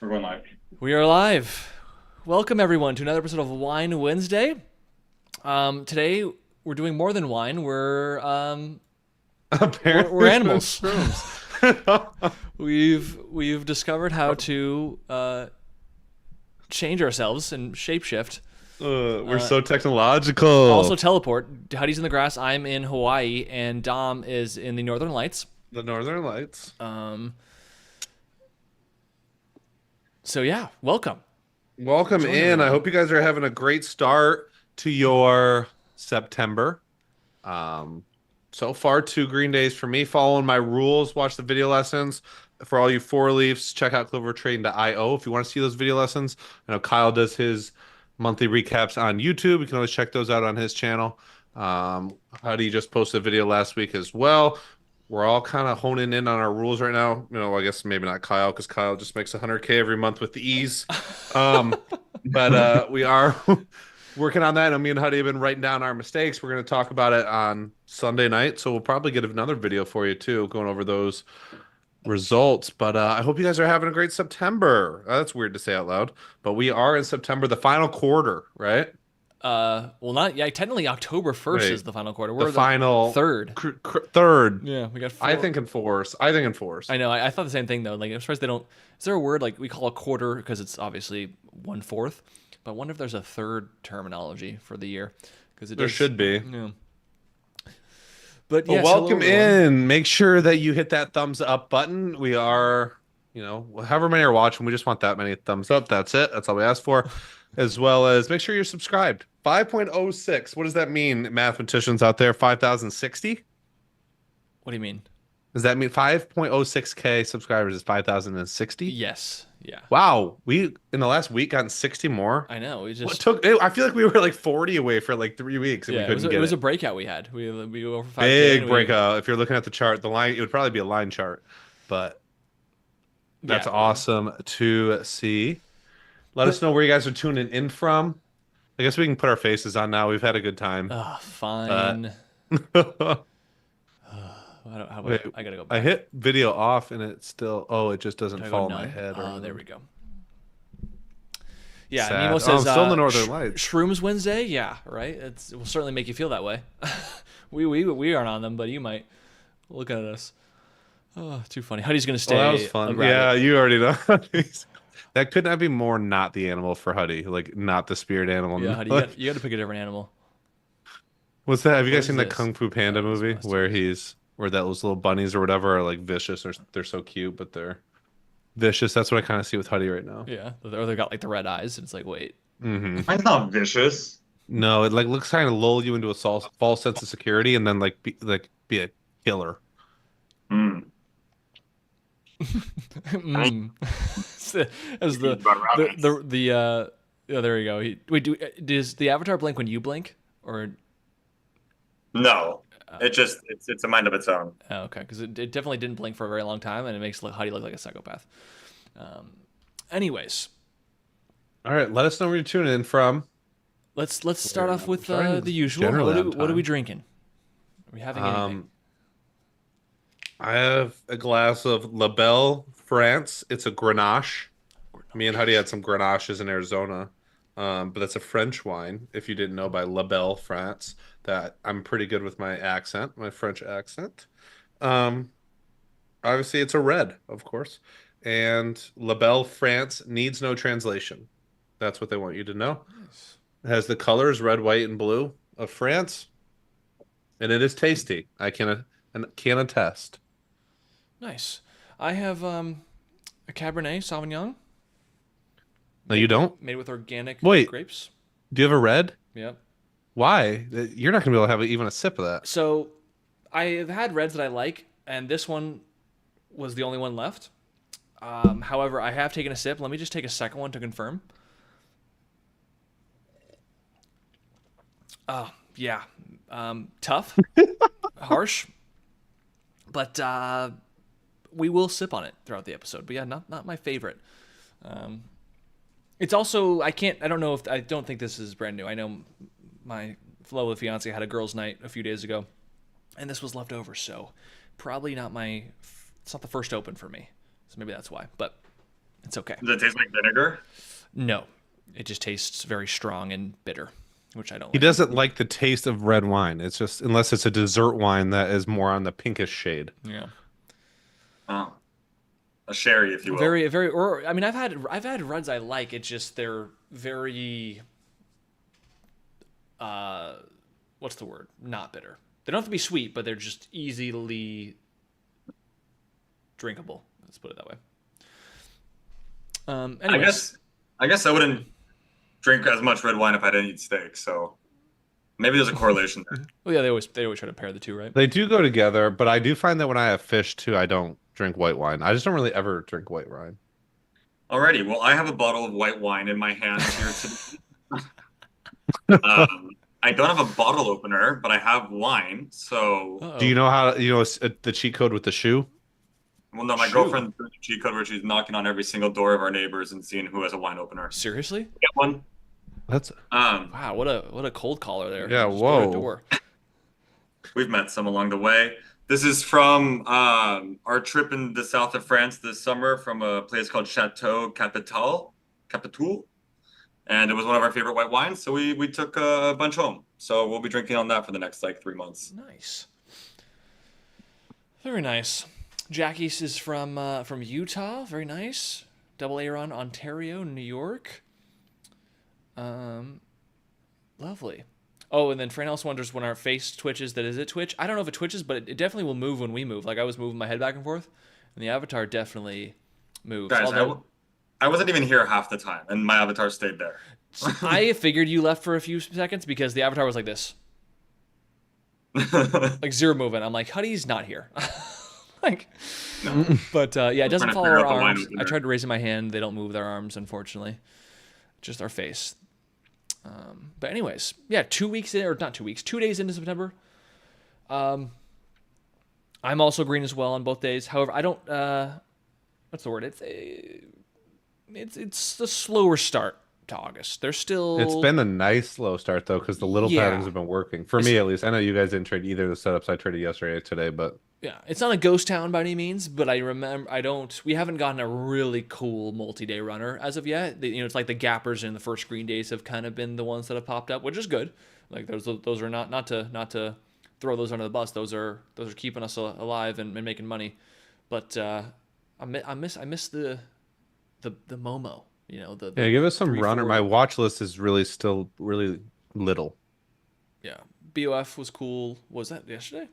We're going live. We are live. Welcome everyone to another episode of Wine Wednesday. Today we're doing more than wine. We're Apparently, doing animals. shrooms. We've discovered how to change ourselves and shapeshift. We're so technological. Also teleport. Huddie's in the grass. I'm in Hawaii, and Dom is in the Northern Lights. The Northern Lights. So yeah, welcome. Welcome in. I hope you guys are having a great start to your September. So far, 2 green days for me. Following my rules, watch the video lessons. For all you four leafs, check out clovertrading.io if you want to see those video lessons. I know Kyle does his monthly recaps on YouTube. You can always check those out on his channel. Howdy just posted a video last week as well. We're all kind of honing in on our rules right now. I guess maybe not Kyle, because Kyle just makes 100K every month with ease. But we are working on that. And me and Huddy have been writing down our mistakes. We're going to talk about it on Sunday night. So we'll probably get another video for you too, going over those results. But I hope you guys are having a great September. That's weird to say out loud, but we are in September, the final quarter, right? Well, not yeah. Technically, October 1st Wait, is the final quarter. We're the final third. Third. Yeah, we got. I think enforce. I think enforce. I know. I thought the same thing though. Like, I'm surprised they don't. Is there a word like we call a quarter because it's obviously 1/4? But I wonder if there's a third terminology for the year because There should be. Yeah. But Well, yes, welcome hello, everyone. in. Make sure that you hit that thumbs up button. We are, however many are watching, we just want that many thumbs up. That's it. That's all we ask for. As well as make sure you're subscribed. 5.06. What does that mean, mathematicians out there? 5,060? What do you mean? Does that mean 5.06K subscribers is 5,060? Yes. Yeah. Wow. We, in the last week, gotten 60 more. I know. We What just took, I feel like we were like 40 away for like 3 weeks and we yeah. couldn't get It was it. a breakout we had. We go over 5K. Big and breakout. If you're looking at the chart, the line, it would probably be a line chart, but that's Yeah. awesome to see. Let us know where you guys are tuning in from. I guess we can put our faces on now. We've had a good time. Fine. But wait, I gotta go I back. hit video off and it still, it just doesn't Do I go fall in my none? head. Oh, there we go. Yeah, Sad. Nemo I'm says still in the Northern Lights. Shrooms Wednesday. Yeah, right. It will certainly make you feel that way. we aren't on them, but you might. Look at us. Oh, too funny. Huddy's gonna stay. Well, that was fun. Yeah, you already know. That could not be more not the animal for Huddy, like not the spirit animal. Yeah, Huddy, you got to pick a different animal. What's that? Have you What guys is seen the this? Kung Fu Panda Oh, it's movie mustard. where those little bunnies or whatever are like vicious or they're so cute, but they're vicious. That's what I kind of see with Huddy right now. Yeah, or they got like the red eyes. And it's like, wait. Hmm. Mine's not vicious. No, it like looks kind of lull you into a false sense of security and then be a killer. Mm. I think As the about rabbits. oh, there you go. Wait, does the avatar blink when you blink, or No, it's a mind of its own. oh, okay? Because it definitely didn't blink for a very long time, and it makes Huddy look like a psychopath. Anyways, All right, let us know where you're tuning in from. let's start off with starting the usual. generally on What are we time. drinking? Are we having anything? I have a glass of La Belle France. It's a Grenache. Me and Huddy had some Grenaches in Arizona. But that's a French wine, if you didn't know, by La Belle France. That I'm pretty good with my accent, my French accent. Um, Obviously, it's a red, of course. And La Belle France needs no translation. That's what they want you to know. Nice. It has the colors red, white, and blue of France, and it is tasty. I can attest. Nice. I have a Cabernet Sauvignon No, you don't? made with organic Wait, grapes. do you have a red? Yep. Why? You're not gonna be able to have even a sip of that. So I've had reds that I like, and this one was the only one left. However, I have taken a sip. Let me just take a second one to confirm. Oh, yeah. Tough, harsh, but we will sip on it throughout the episode. But yeah, not my favorite. It's also I don't think this is brand new. I know my Flo fiance had a girls' night a few days ago, and this was left over, so probably not it's not the first open for me. So maybe that's why. But It's okay. Does it taste like vinegar? No, it just tastes very strong and bitter, which I don't He like. doesn't like the taste of red wine. It's just unless it's a dessert wine that is more on the pinkish shade. Yeah. Oh, a sherry, if you will. Very. Or I mean, I've had reds I like. It's just they're very. What's the word? Not bitter. They don't have to be sweet, but they're just easily drinkable. Let's put it that way. I Anyways, guess I wouldn't drink as much red wine if I didn't eat steak. So maybe there's a correlation there. well, yeah, they always try to pair the two, right? They do go together, but I do find that when I have fish too, I don't drink white wine. I just don't really ever drink white wine. Alrighty, well, I have a bottle of white wine in my hand here today. I don't have a bottle opener, but I have wine. So, Uh-oh. Do you know how the cheat code with the shoe? well, no, my Shoot. girlfriend's doing a cheat code where she's knocking on every single door of our neighbors and seeing who has a wine opener. Seriously? Get one. That's Wow, what a cold caller there. Yeah, Just door to whoa. door. We've met some along the way. This is from our trip in the south of France this summer from a place called Chateau Capital. And it was one of our favorite white wines, so we took a bunch home. So we'll be drinking on that for the next like 3 months. Nice. Very nice. Jackie's is from Utah. Very nice. Double Aaron, Ontario, New York. Lovely. Oh, and then Fran else wonders when our face twitches. That is it twitch? I don't know if it twitches, but it definitely will move when we move. Like I was moving my head back and forth, and the avatar definitely moves. Guys, Although I wasn't even here half the time, and my avatar stayed there. I figured you left for a few seconds because the avatar was like this, like zero movement. I'm like, Huddie's not here. Like, but yeah, it doesn't Trying to follow figure our out the wine arms. opener. I tried to raise my hand. They don't move their arms, unfortunately. Just our face. But anyways, yeah, 2 weeks in, or not 2 weeks, 2 days into September. I'm also green as well on both days. However, I don't. What's the word? It's a slower start to August. There's still. It's been a nice slow start though, because the little Yeah. patterns have been working for me at least. I know you guys didn't trade either of the setups I traded yesterday or today, but Yeah, it's not a ghost town by any means, but we haven't gotten a really cool multi-day runner as of yet. It's like the gappers in the first green days have kind of been the ones that have popped up, which is good. Like those are not to throw those under the bus. Those are keeping us alive and making money. But I miss the Momo, the yeah, give us some 3, runner. 4. My watch list is really still really little. Yeah. BOF was cool. Was that yesterday?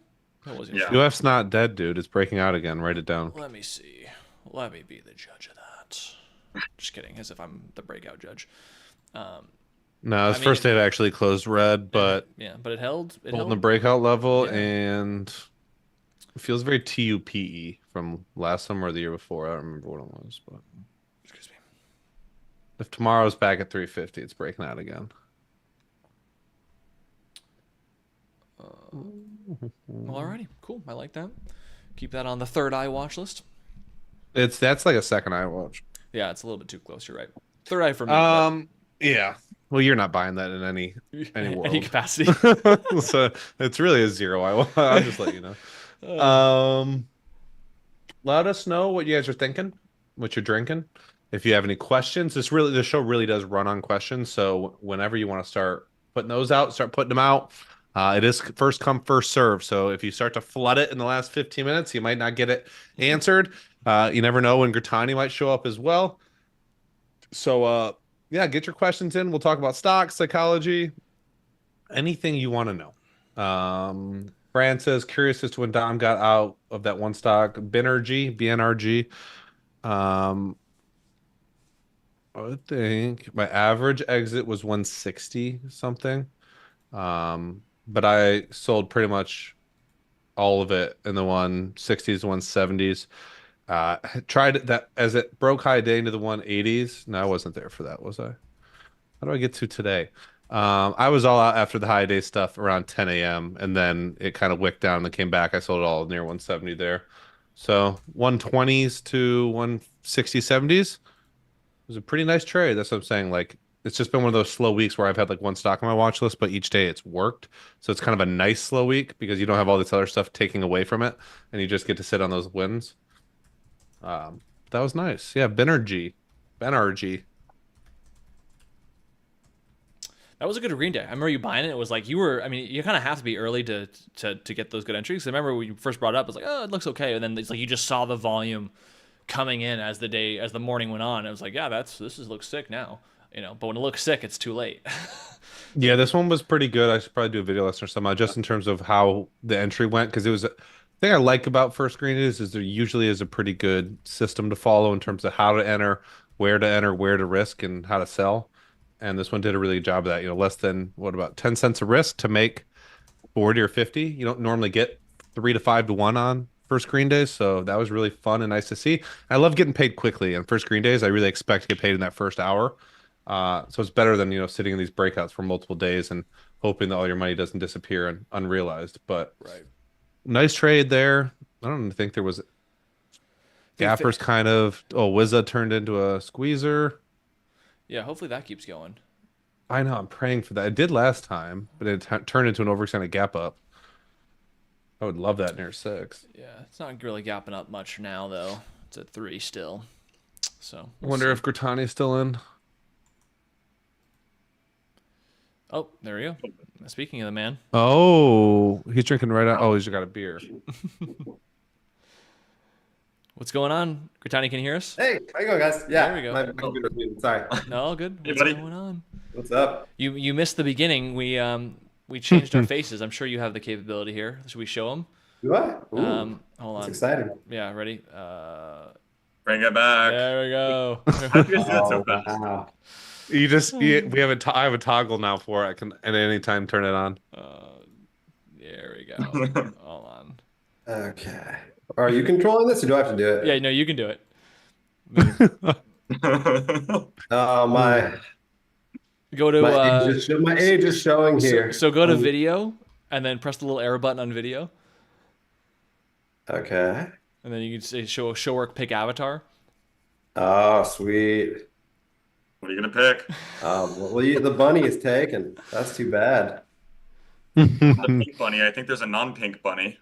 That was Yeah. yesterday. UF's not dead, dude. It's breaking out again. Write it down. Let me see. Let me be the judge of that. Just kidding, as if I'm the breakout judge. No, it's I first mean- day it actually closed red, but Yeah, but it held. It holding the held. breakout level, Yeah. and it feels very TUPE from last summer or the year before. I don't remember what it was, but Excuse me. if tomorrow's back at 350, it's breaking out again. Well, alrighty, cool. I like that. Keep that on the third eye watch list. That's like a second eye watch. Yeah, it's a little bit too close. You're right. Third eye for me. Yeah. Well, you're not buying that in any but any world. any capacity. So it's really a zero. I'll just let you know. Let us know what you guys are thinking, what you're drinking. If you have any questions, the show really does run on questions. So whenever you want to start putting those out, start putting them out. It is first come, first serve. So if you start to flood it in the last 15 minutes, you might not get it answered. You never know when Gratani might show up as well. So yeah, get your questions in. We'll talk about stocks, psychology, anything you want to know. Fran says, curious as to when Dom got out of that one stock, BNRG. I think my average exit was 160 something. But I sold pretty much all of it in the 160s, 170s. Tried that as it broke high day into the 180s. No, I wasn't there for that, was I? How do I get to today? I was all out after the high day stuff around 10 a.m. and then it kind of wicked down and came back. I sold it all near 170 there. So 120s to 160, 70s. It was a pretty nice trade. That's what I'm saying. Like, it's just been one of those slow weeks where I've had like one stock on my watch list, but each day it's worked. So it's kind of a nice slow week because you don't have all this other stuff taking away from it, and you just get to sit on those wins. That was nice. Yeah, Binergy. energy. That was a good green day. I remember you buying it. It was like you were. I mean, you kind of have to be early to get those good entries. I remember when you first brought it up, it was like, oh, it looks okay, and then it's like you just saw the volume coming in as the morning went on. It was like, yeah, looks sick now, But when it looks sick, it's too late. Yeah, this one was pretty good. I should probably do a video lesson or something just in terms of how the entry went because it was. The thing I like about first green is there usually is a pretty good system to follow in terms of how to enter, where to risk, and how to sell. And this one did a really good job of that. Less than what about 10 cents a risk to make 40 or 50. You don't normally get 3 to 5 to 1 on first green days, so that was really fun and nice to see. I love getting paid quickly on first green days. I really expect to get paid in that first hour. So it's better than sitting in these breakouts for multiple days and hoping that all your money doesn't disappear and unrealized. But right, nice trade there. I don't think there was gappers kind of. Oh, Wizza turned into a squeezer. Yeah, hopefully that keeps going. I know. I'm praying for that. It did last time, but it turned into an overextended gap up. I would love that near 6. Yeah, it's not really gapping up much now though. It's at 3 still. So I wonder if Gratani's still in. Oh, there we go. Speaking of the man. Oh, he's drinking right out. Oh, he's got a beer. What's going on? Gratani, can you hear us? Hey, how you going, guys? Yeah, There we go. my computer's muted. Sorry. No, all good. Hey, What's buddy. going on? What's up? You missed the beginning. We changed our faces. I'm sure you have the capability here. Should we show them? Do I? Ooh, Hold that's on. exciting. Yeah, ready? Bring it back. There we go. How do you guys do that so fast? Wow. We have I have a toggle now for it. I can at any time turn it on. There we go. Hold on. Okay. Are you controlling this, or do I have to do it? Yeah, no, you can do it. Oh my! Go to My age is showing here. So go to video and then press the little arrow button on video, Okay. and then you can say show work pick avatar. Oh, sweet. What are you gonna pick? The bunny is taken. That's too bad. The pink bunny. I think there's a non-pink bunny.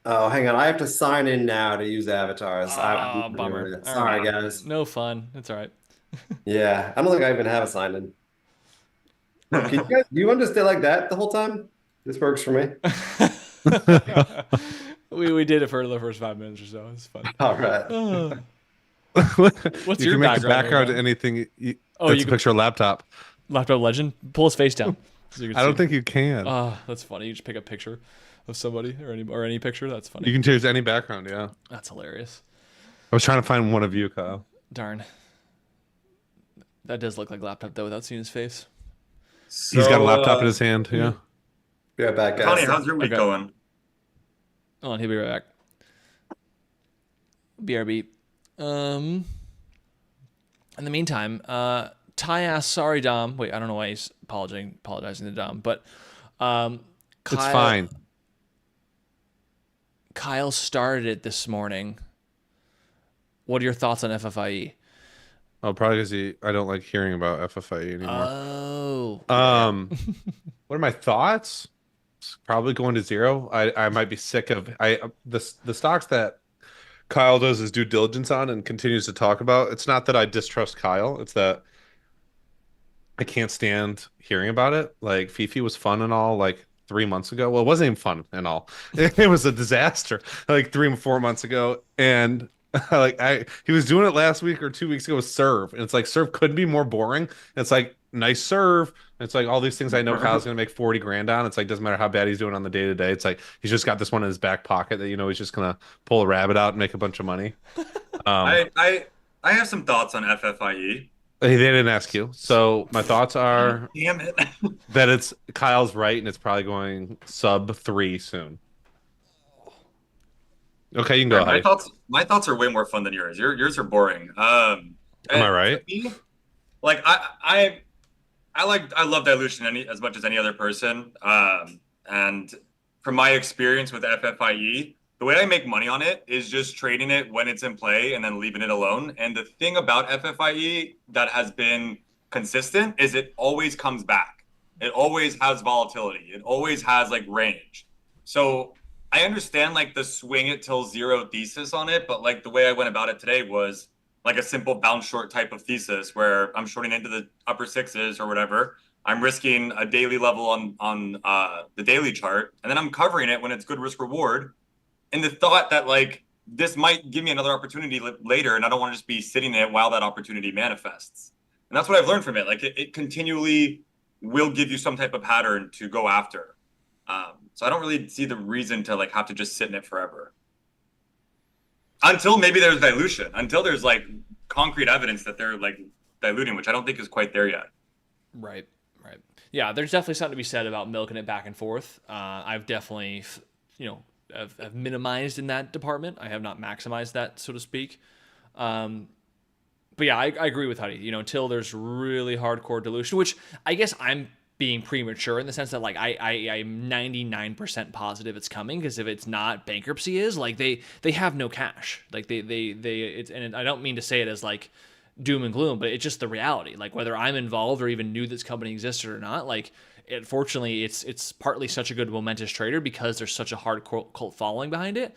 Oh, hang on. I have to sign in now to use avatars. Oh, bummer. Sorry, All right. guys. No fun. It's all right. Yeah, I don't think I even have a sign in. Do you want to stay like that the whole time? This works for me. We did it for the first 5 minutes or so. It's fun. All right. What's You your can make the background? background there, anything. Oh, That's you a can- picture of laptop. Laptop legend. Pull his face down. So you can I don't see. think you can. Oh, that's funny. You just pick a picture of somebody or any picture. That's funny. You can choose any background. Yeah. That's hilarious. I was trying to find one of you, Kyle. Darn. That does look like laptop though, without seeing his face. He's got a laptop in his hand. Yeah. Be right back, guys. Connie, how's your week Okay. going? Hold on, he'll be right back. BRB. In the meantime, Ty asks, sorry, Dom. Wait, I don't know why he's apologizing to Dom, but It's Kyle, fine. Kyle started it this morning. What are your thoughts on FFIE? Oh, probably because I don't like hearing about FFIE anymore. Oh. What are my thoughts? It's probably going to 0. I might be sick of the stocks that Kyle does his due diligence on and continues to talk about. It's not that I distrust Kyle. It's that I can't stand hearing about it. Like Fifi was fun and all like 3 months ago. Well, it wasn't even fun and all. It was a disaster like 3 or 4 months ago. And he was doing it last week or 2 weeks ago with serve. And it's like serve couldn't be more boring. It's like nice serve. It's like all these things I know Kyle's gonna make 40 grand on. It's like doesn't matter how bad he's doing on the day to day. It's like he's just got this one in his back pocket that he's just gonna pull a rabbit out and make a bunch of money. I have some thoughts on FFIE. They didn't ask you. So my thoughts are Damn it. that it's Kyle's right and it's probably going sub 3 soon. Okay, you can go my ahead. my thoughts are way more fun than yours. Yours are boring. Am I right? Like I love dilution as much as any other person. And from my experience with FFIE, the way I make money on it is just trading it when it's in play and then leaving it alone. And the thing about FFIE that has been consistent is it always comes back. It always has volatility. It always has like range. So I understand like the swing it till 0 thesis on it, but like the way I went about it today was like a simple bounce short type of thesis where I'm shorting into the upper sixes or whatever. I'm risking a daily level on the daily chart, and then I'm covering it when it's good risk reward, in the thought that like this might give me another opportunity later, and I don't want to just be sitting in it while that opportunity manifests. And that's what I've learned from it. Like it continually will give you some type of pattern to go after. So I don't really see the reason to like have to just sit in it forever. Until maybe there's dilution, until there's like concrete evidence that they're like diluting, which I don't think is quite there yet. Right. Yeah, there's definitely something to be said about milking it back and forth. I've definitely, I've minimized in that department. I have not maximized that, so to speak. But yeah, I agree with Huddie. Until there's really hardcore dilution, which I guess I'm being premature in the sense that like I'm 99% positive it's coming, because if it's not, bankruptcy is like they have no cash. Like and I don't mean to say it as like doom and gloom, but it's just the reality. Like whether I'm involved or even knew this company existed or not, like fortunately it's partly such a good momentous trader because there's such a hard cult following behind it.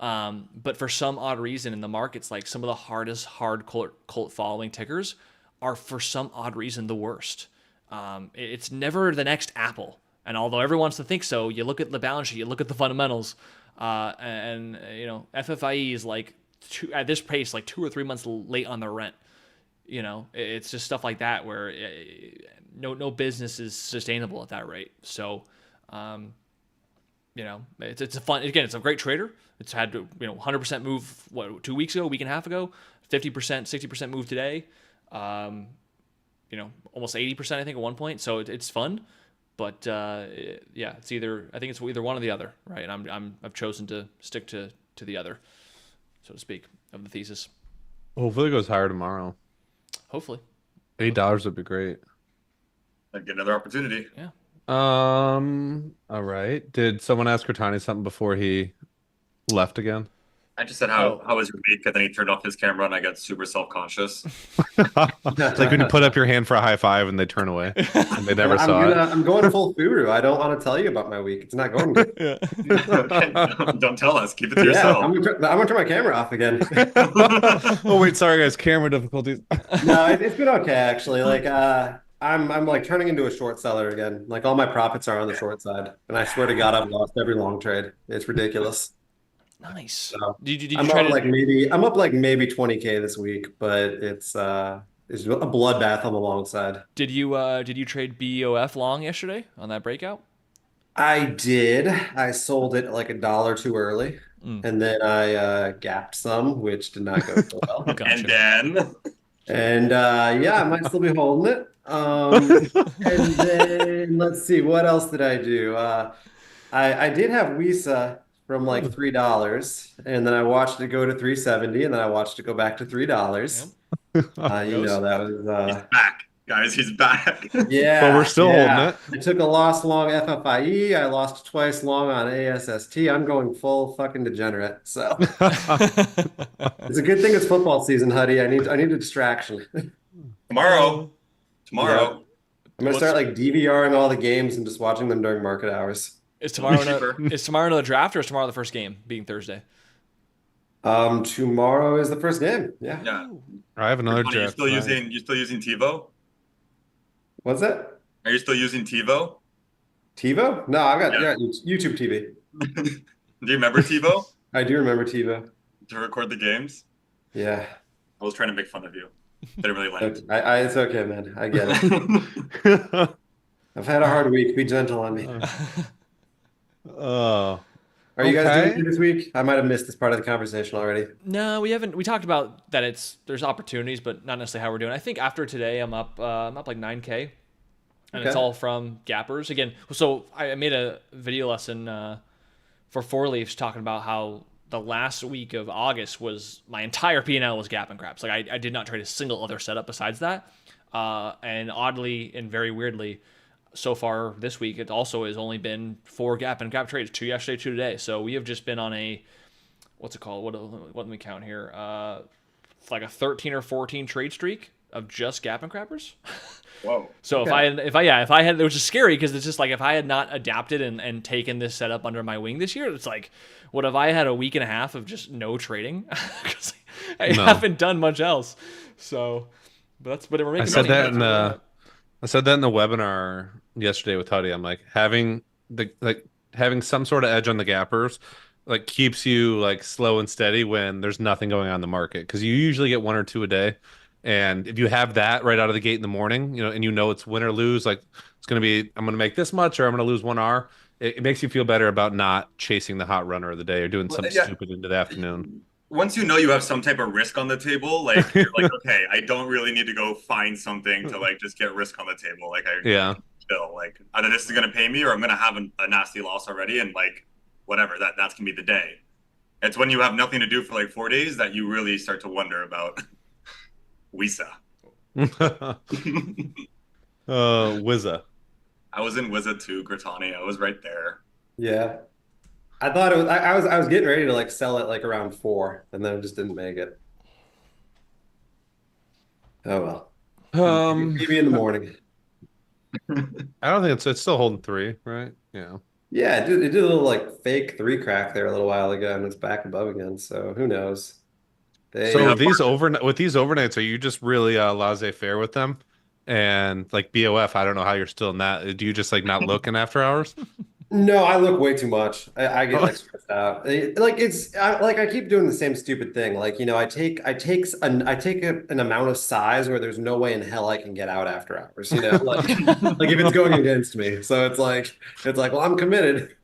But for some odd reason in the markets, like some of the hardest hard cult following tickers are for some odd reason the worst. It's never the next Apple. And although everyone wants to think so, you look at the balance sheet, you look at the fundamentals, and FFIE is like at this pace, like 2 or 3 months late on the rent. It's just stuff like that where no business is sustainable at that rate. So, it's a fun, again, it's a great trader. It's had 100% move 2 weeks ago, a week and a half ago, 50%, 60% move today. Almost 80% I think at one point. So it's fun, but it's either, I think it's either one or the other, right? And I've chosen to stick to the other, so to speak, of the thesis. Hopefully it goes higher tomorrow. Hopefully. $8 would be great. Like get another opportunity. Yeah. All right. Did someone ask Cortani something before he left again? I just said, how was your week? And then he turned off his camera and I got super self-conscious. It's like when you put up your hand for a high five and they turn away and they never saw it. I'm going full guru. I don't want to tell you about my week. It's not going good. Don't tell us. Keep it to yourself. I'm gonna turn my camera off again. Oh wait, sorry guys, camera difficulties. No, it's been okay actually. Like I'm like turning into a short seller again. Like all my profits are on the short side, and I swear to God, I've lost every long trade. It's ridiculous. Nice. So, Did you I'm try up to like maybe 20K this week, but it's a bloodbath on the long side. Did you trade BOF long yesterday on that breakout? I did. I sold it like $1 too early, and then I gapped some, which did not go so well. Gotcha. And I might still be holding it. And then let's see, what else did I do? I did have Wisa from like $3, and then I watched it go to 370, and then I watched it go back to $3. Yep. That was he's back, guys. He's back. yeah. But we're still holding it. I took a loss long FFIE. I lost twice long on ASST. I'm going full fucking degenerate. So it's a good thing it's football season, Huddie. I need a distraction. Tomorrow. Yeah. I'm gonna start like DVRing all the games and just watching them during market hours. Is tomorrow another draft, or is tomorrow the first game, being Thursday? Tomorrow is the first game. Yeah. Yeah. I have another You're draft. still using TiVo? What's that? Are you still using TiVo? TiVo? No, I got YouTube TV. Do you remember TiVo? I do remember TiVo. To record the games? Yeah. I was trying to make fun of you. Didn't really land. It's okay, man. I get it. I've had a hard week. Be gentle on me. Oh. Are you guys doing good this week? I might have missed this part of the conversation already. No, we haven't. We talked about that. There's opportunities, but not necessarily how we're doing. I think after today, I'm up like 9K, and it's all from gappers again. So I made a video lesson for Four Leafs talking about how the last week of August was my entire P&L was gap and craps. Like I did not trade a single other setup besides that. And oddly and very weirdly, so far this week, it also has only been 4 gap and crap trades, 2 yesterday, 2 today. So we have just been on a, what's it called? What let me count here? It's like a 13 or 14 trade streak of just gap and crappers. Whoa. So if I had, it was just scary because it's just like if I had not adapted and taken this setup under my wing this year, it's like, what if I had a week and a half of just no trading? I No. haven't done much else. So, but we're I making said money. that in I said that in the webinar yesterday with Huddie. I'm like having some sort of edge on the gappers like keeps you like slow and steady when there's nothing going on in the market because you usually get one or two a day. And if you have that right out of the gate in the morning, and it's win or lose, like it's going to be I'm going to make this much or I'm going to lose 1 hour. It makes you feel better about not chasing the hot runner of the day or doing something Yeah. stupid into the afternoon. Once you have some type of risk on the table, like you're like, okay, I don't really need to go find something to like just get risk on the table. Like I Yeah. chill. Like either this is gonna pay me or I'm gonna have a nasty loss already, and like whatever that's gonna be the day. It's when you have nothing to do for like 4 days that you really start to wonder about Wisa. Wizza. I was in Wisa too, Gratani. I was right there. Yeah. I thought it was I was getting ready to like sell it like around 4, and then I just didn't make it. Oh well. Maybe in the morning. I don't think it's still holding 3, right? Yeah. Yeah, it did a little like fake 3 crack there a little while ago, and it's back above again. So who knows? So have these overnights, are you just really laissez-faire with them? And like BOF, I don't know how you're still in that. Do you just like not look in after hours? No, I look way too much. I get Oh. like stressed out. Like I keep doing the same stupid thing. Like, I take an amount of size where there's no way in hell I can get out after hours, like like if it's going against me. So it's like, well, I'm committed.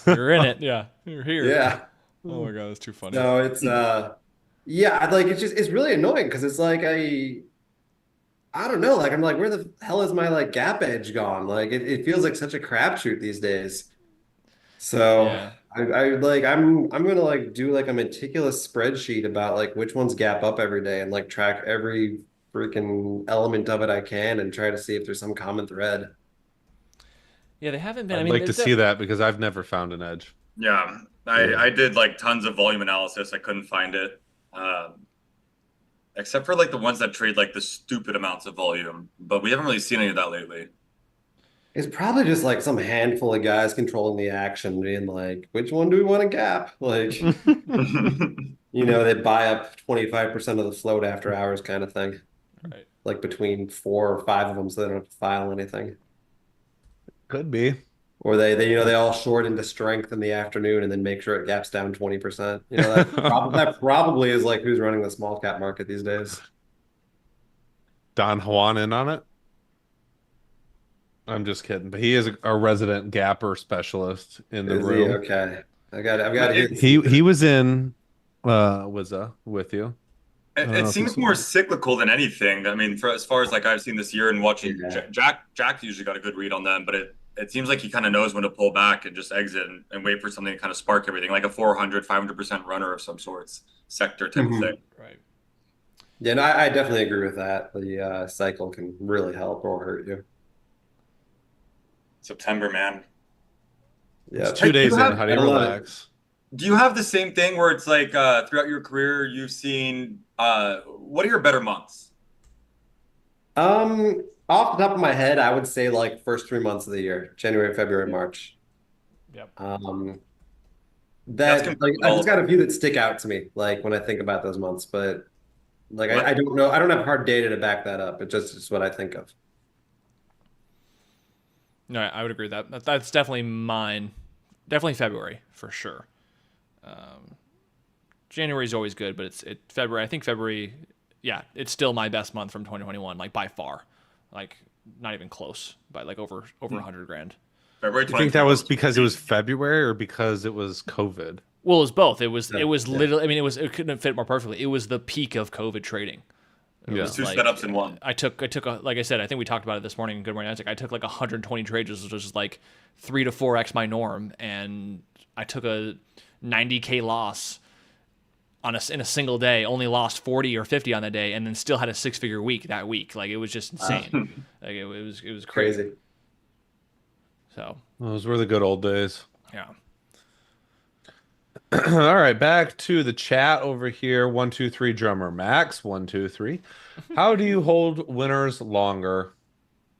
You're in it. Yeah, you're here. Yeah. Oh my god, that's too funny. No, it's yeah, like it's really annoying because it's like I don't know, like I'm like, where the hell is my like gap edge gone? Like it feels like such a crapshoot these days. So Yeah. I'm gonna like do like a meticulous spreadsheet about like which ones gap up every day and like track every freaking element of it I can and try to see if there's some common thread. Yeah, they haven't been. I'd I mean, like to see that because I've never found an edge. Yeah, I did like tons of volume analysis. I couldn't find it, except for like the ones that trade like the stupid amounts of volume. But we haven't really seen any of that lately. It's probably just like some handful of guys controlling the action, being like, which one do we want to gap? Like, they buy up 25% of the float after hours kind of thing. Right. Like between 4 or 5 of them so they don't have to file anything. Could be. Or they all short into strength in the afternoon and then make sure it gaps down 20%. That probably is like who's running the small cap market these days. Don Juan in on it? I'm just kidding, but he is a resident gapper specialist in the Is he? room. Okay. I've got to hear He was in Wizza with you. It seems more cyclical than anything. I mean, as far as like I've seen this year and watching Jack usually got a good read on them, but it seems like he kind of knows when to pull back and just exit and wait for something to kind of spark everything, like a 400, 500% runner of some sorts, sector type of thing. Right. Yeah, no, I definitely agree with that. The cycle can really help or hurt you. September, man. Yeah. It's 2 days in. How do you I don't know. relax? Do you have the same thing where it's like throughout your career you've seen what are your better months? Off the top of my head, I would say like first 3 months of the year, January, February, March. Yep. That like I've just got a few that stick out to me, like when I think about those months, but like I don't know, I don't have hard data to back that up. It's just what I think of. No, I would agree with that. That's definitely mine. Definitely February for sure. January is always good, but February. I think February, yeah, it's still my best month from 2021, like by far, like not even close, by like over 100 grand. February. Do you think that was because it was February or because it was COVID? Well, it was both. It was literally. I mean, it couldn't have fit more perfectly. It was the peak of COVID trading. It was 2 setups in one. I took like I said, I think we talked about it this morning in Good Morning Isaac. I took like 120 trades, which was like 3 to 4x my norm, and I took a 90K loss in a single day. Only lost 40 or 50 on that day, and then still had a 6-figure week that week. Like it was just insane. Like it was crazy. So Those were the good old days. yeah. All right, back to the chat over here. 1, 2, 3, drummer Max. 1, 2, 3. How do you hold winners longer?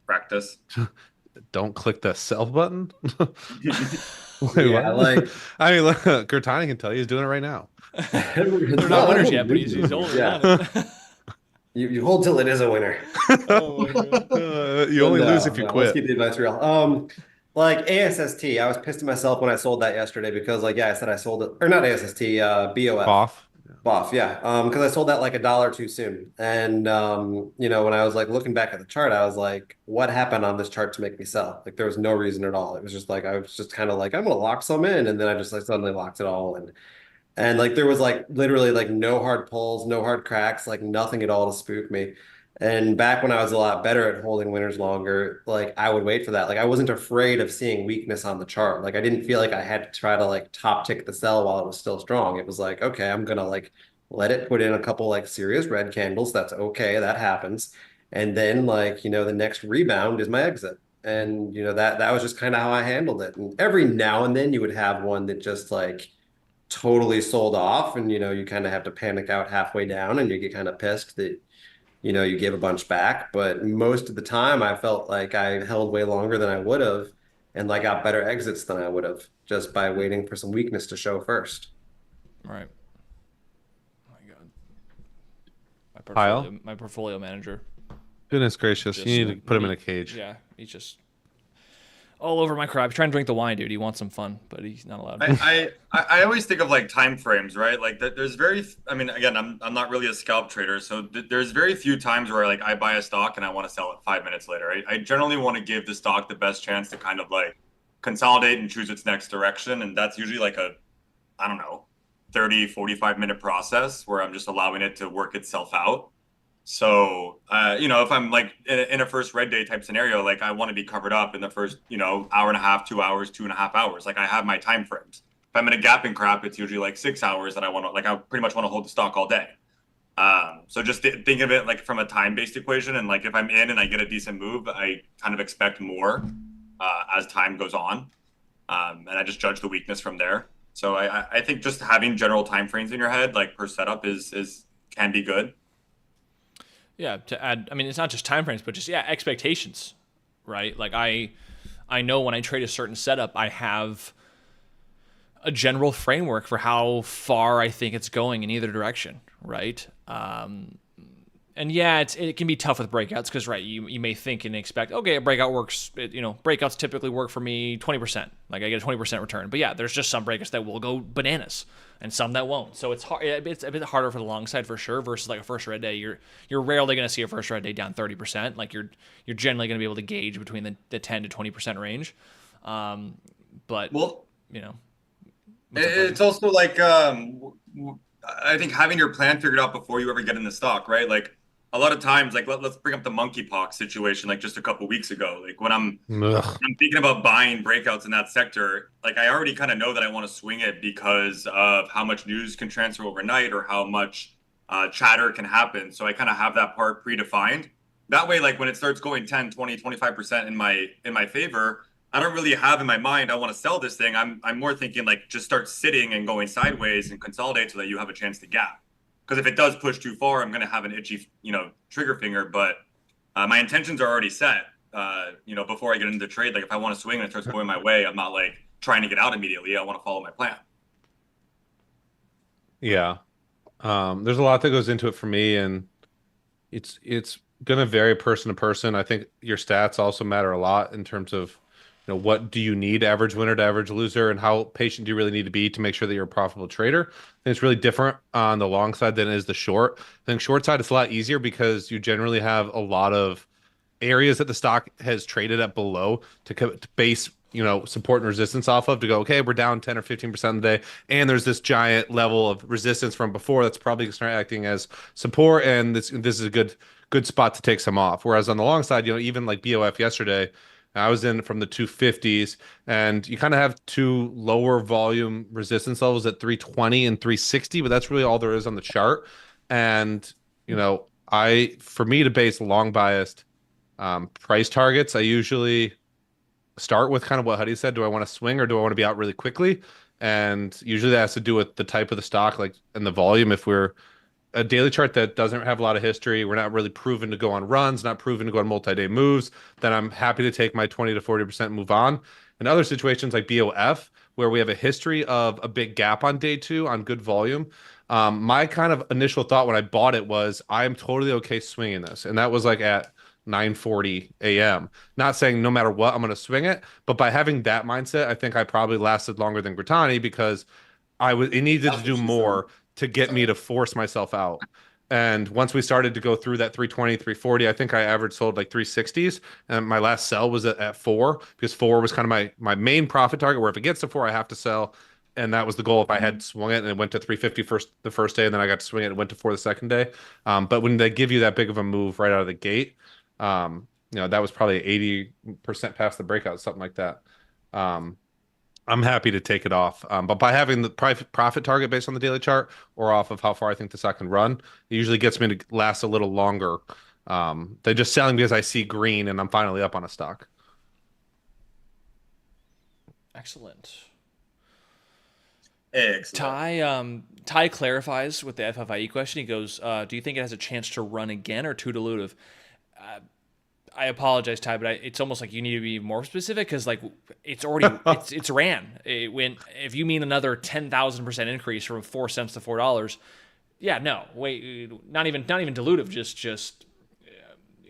Practice. Don't click the sell button. Wait, Yeah, what? like I mean, look, Gertani can tell you he's doing it right now. They're not winners yet, but he's already yeah. on it. You hold till it is a winner. Oh my god. You But only lose no, if you no, let's quit. keep the advice real. Like ASST, I was pissed at myself when I sold that yesterday because, like, yeah, I said I sold it, or not ASST, BOF. Off. Buff, yeah. Because I sold that like a dollar too soon. And when I was like looking back at the chart, I was like, what happened on this chart to make me sell? Like there was no reason at all. It was just like I was just kind of like, I'm gonna lock some in, and then I just like suddenly locked it all in. And like there was like literally like no hard pulls, no hard cracks, like nothing at all to spook me. And back when I was a lot better at holding winners longer, like I would wait for that. Like I wasn't afraid of seeing weakness on the chart. Like I didn't feel like I had to try to like top tick the sell while it was still strong. It was like, okay, I'm gonna like let it put in a couple like serious red candles. That's okay. That happens. And then like, the next rebound is my exit. And that was just kind of how I handled it. And every now and then you would have one that just like totally sold off and you kind of have to panic out halfway down and you get kind of pissed that you gave a bunch back, but most of the time I felt like I held way longer than I would have and like got better exits than I would have just by waiting for some weakness to show first. Right. Oh my god. Kyle? My portfolio manager. Goodness gracious. Just, You need to put him in a cage. Yeah, he's just all over my crap. He's trying to drink the wine, dude. He wants some fun, but he's not allowed. I always think of like time frames, right? Like there's I mean, again, I'm not really a scalp trader, so there's very few times where like I buy a stock and I want to sell it 5 minutes later. Right? I generally want to give the stock the best chance to kind of like consolidate and choose its next direction, and that's usually like a, I don't know, 30-45 minute process where I'm just allowing it to work itself out. So, if I'm like in a first red day type scenario, like I want to be covered up in the first, hour and a half, 2 hours, 2.5 hours. Like I have my time frames. If I'm in a gap and crap, it's usually like 6 hours that I pretty much want to hold the stock all day. So just think of it like from a time-based equation. And like if I'm in and I get a decent move, I kind of expect more as time goes on. And I just judge the weakness from there. So I think just having general time frames in your head, like per setup can be good. Yeah, to add, I mean, it's not just time frames, but just expectations, right? Like I know when I trade a certain setup, I have a general framework for how far I think it's going in either direction, right? And it can be tough with breakouts because, right, you may think and expect, okay, a breakout works, breakouts typically work for me 20%. Like I get a 20% return. But yeah, there's just some breakouts that will go bananas and some that won't. So it's hard. It's a bit harder for the long side for sure versus like a first red day. You're rarely going to see a first red day down 30%. Like you're generally going to be able to gauge between the 10 to 20% range. But, well, it's also like, I think having your plan figured out before you ever get in the stock, right? Like a lot of times, like let's bring up the monkeypox situation, like just a couple weeks ago. Like when I'm thinking about buying breakouts in that sector, like I already kind of know that I want to swing it because of how much news can transfer overnight or how much chatter can happen. So I kind of have that part predefined. That way, like when it starts going 10, 20, 25% in my favor, I don't really have in my mind I want to sell this thing. I'm more thinking like just start sitting and going sideways and consolidate so that you have a chance to gap. Because if it does push too far, I'm going to have an itchy, trigger finger. But my intentions are already set. Before I get into the trade, like if I want to swing and it starts going my way, I'm not like trying to get out immediately. I want to follow my plan. Yeah. There's a lot that goes into it for me, and it's going to vary person to person. I think your stats also matter a lot in terms of what do you need average winner to average loser, and how patient do you really need to be to make sure that you're a profitable trader. And it's really different on the long side than it is the short. I think short side it's a lot easier because you generally have a lot of areas that the stock has traded at below to base support and resistance off of, to go, okay, we're down 10 or 15% a day, and there's this giant level of resistance from before that's probably going to start acting as support, and this is a good spot to take some off. Whereas on the long side, even like BOF yesterday, I was in from the 250s, and you kind of have two lower volume resistance levels at 320 and 360, but that's really all there is on the chart. And, for me to base long biased price targets, I usually start with kind of what Huddie said. Do I want to swing or do I want to be out really quickly? And usually that has to do with the type of the stock, like, and the volume. If we're a daily chart that doesn't have a lot of history, we're not really proven to go on runs, not proven to go on multi-day moves, then I'm happy to take my 20 to 40% move on. In other situations like BOF, where we have a history of a big gap on day two on good volume. My kind of initial thought when I bought it was I am totally okay swinging this, and that was like at 9:40 a.m. Not saying no matter what I'm going to swing it, but by having that mindset, I think I probably lasted longer than Grittani because it needed to That's what do she said. more to get me to force myself out. And once we started to go through that 320, 340, I think I averaged sold like 360s. And my last sell was at 4 because 4 was kind of my main profit target where if it gets to 4, I have to sell. And that was the goal if I had swung it and it went to 350 the first day and then I got to swing it and went to 4 the second day. But when they give you that big of a move right out of the gate, that was probably 80% past the breakout, something like that. I'm happy to take it off. But by having the profit target based on the daily chart or off of how far I think the stock can run, it usually gets me to last a little longer than just selling because I see green and I'm finally up on a stock. Excellent. Excellent. Ty clarifies with the FFIE question. He goes, do you think it has a chance to run again or too dilutive? I apologize, Ty, but it's almost like you need to be more specific because like it's already it's ran. If you mean another 10,000% increase from 4 cents to $4, yeah, no, wait, not even dilutive. Just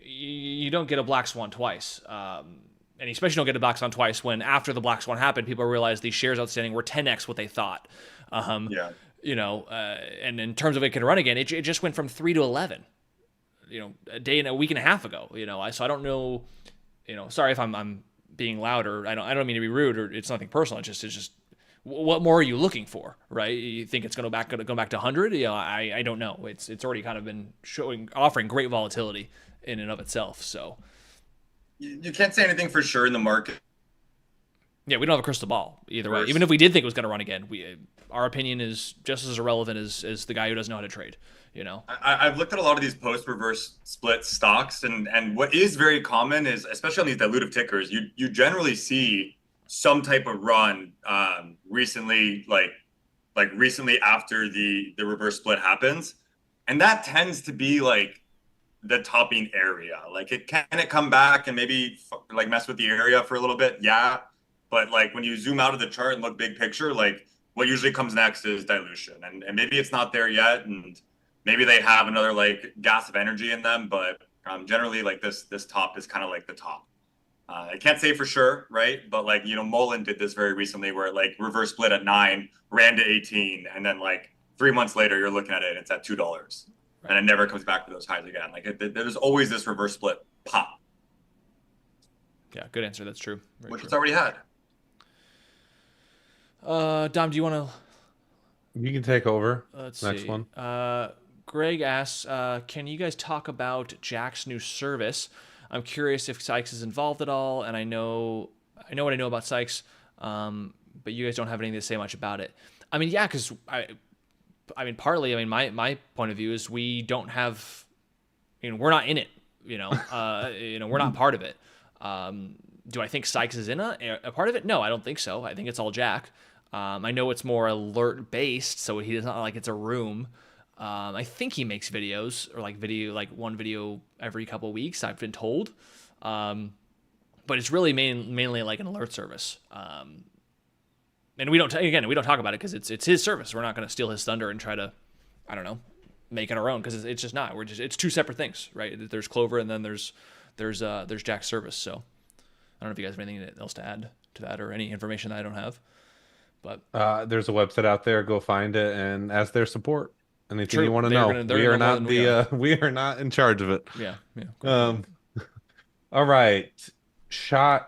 you don't get a black swan twice, and especially don't get a black swan twice when after the black swan happened, people realized these shares outstanding were 10x what they thought. Yeah. And in terms of it can run again, it just went from 3 to 11. A day and a week and a half ago, so I don't know, sorry if I'm being loud or I don't mean to be rude or it's nothing personal. It's just what more are you looking for, right? You think it's going to go back to 100? I don't know. It's already kind of been offering great volatility in and of itself. So You can't say anything for sure in the market. yeah, we don't have a crystal ball either way. Even if we did think it was going to run again, our opinion is just as irrelevant as the guy who doesn't know how to trade. I've looked at a lot of these post-reverse split stocks, and what is very common is, especially on these dilutive tickers, you generally see some type of run recently, like recently after the reverse split happens, and that tends to be like the topping area. Like can it come back and maybe like mess with the area for a little bit? Yeah, but like when you zoom out of the chart and look big picture, like what usually comes next is dilution, and maybe it's not there yet, and maybe they have another like gas of energy in them, but generally like this top is kind of like the top. I can't say for sure, right? But like, Mullen did this very recently where it like reverse split at 9, ran to 18, and then like 3 months later, you're looking at it, it's at $2. Right. And it never comes back to those highs again. Like there's always this reverse split pop. Yeah, good answer. That's true. Which it's already had. Dom, do you want to? You can take over. Let's Next see. one. Greg asks, can you guys talk about Jack's new service? I'm curious if Sykes is involved at all, and I know what I know about Sykes, but you guys don't have anything to say much about it. I mean, yeah, because partly, my point of view is we don't have, we're not in it, we're not part of it. Do I think Sykes is in a part of it? No, I don't think so. I think it's all Jack. I know it's more alert based, so he does not like it's a room. I think he makes videos or like one video every couple of weeks, I've been told. But it's really mainly like an alert service. And we don't talk about it because it's his service. We're not going to steal his thunder and try to, I don't know, make it our own because it's just not. It's two separate things, right? There's Clover and then there's Jack's service. So I don't know if you guys have anything else to add to that or any information that I don't have. But there's a website out there. Go find it and ask their support. Anything true. you want to know. We are not in charge of it. Yeah. All right. Cheyenne,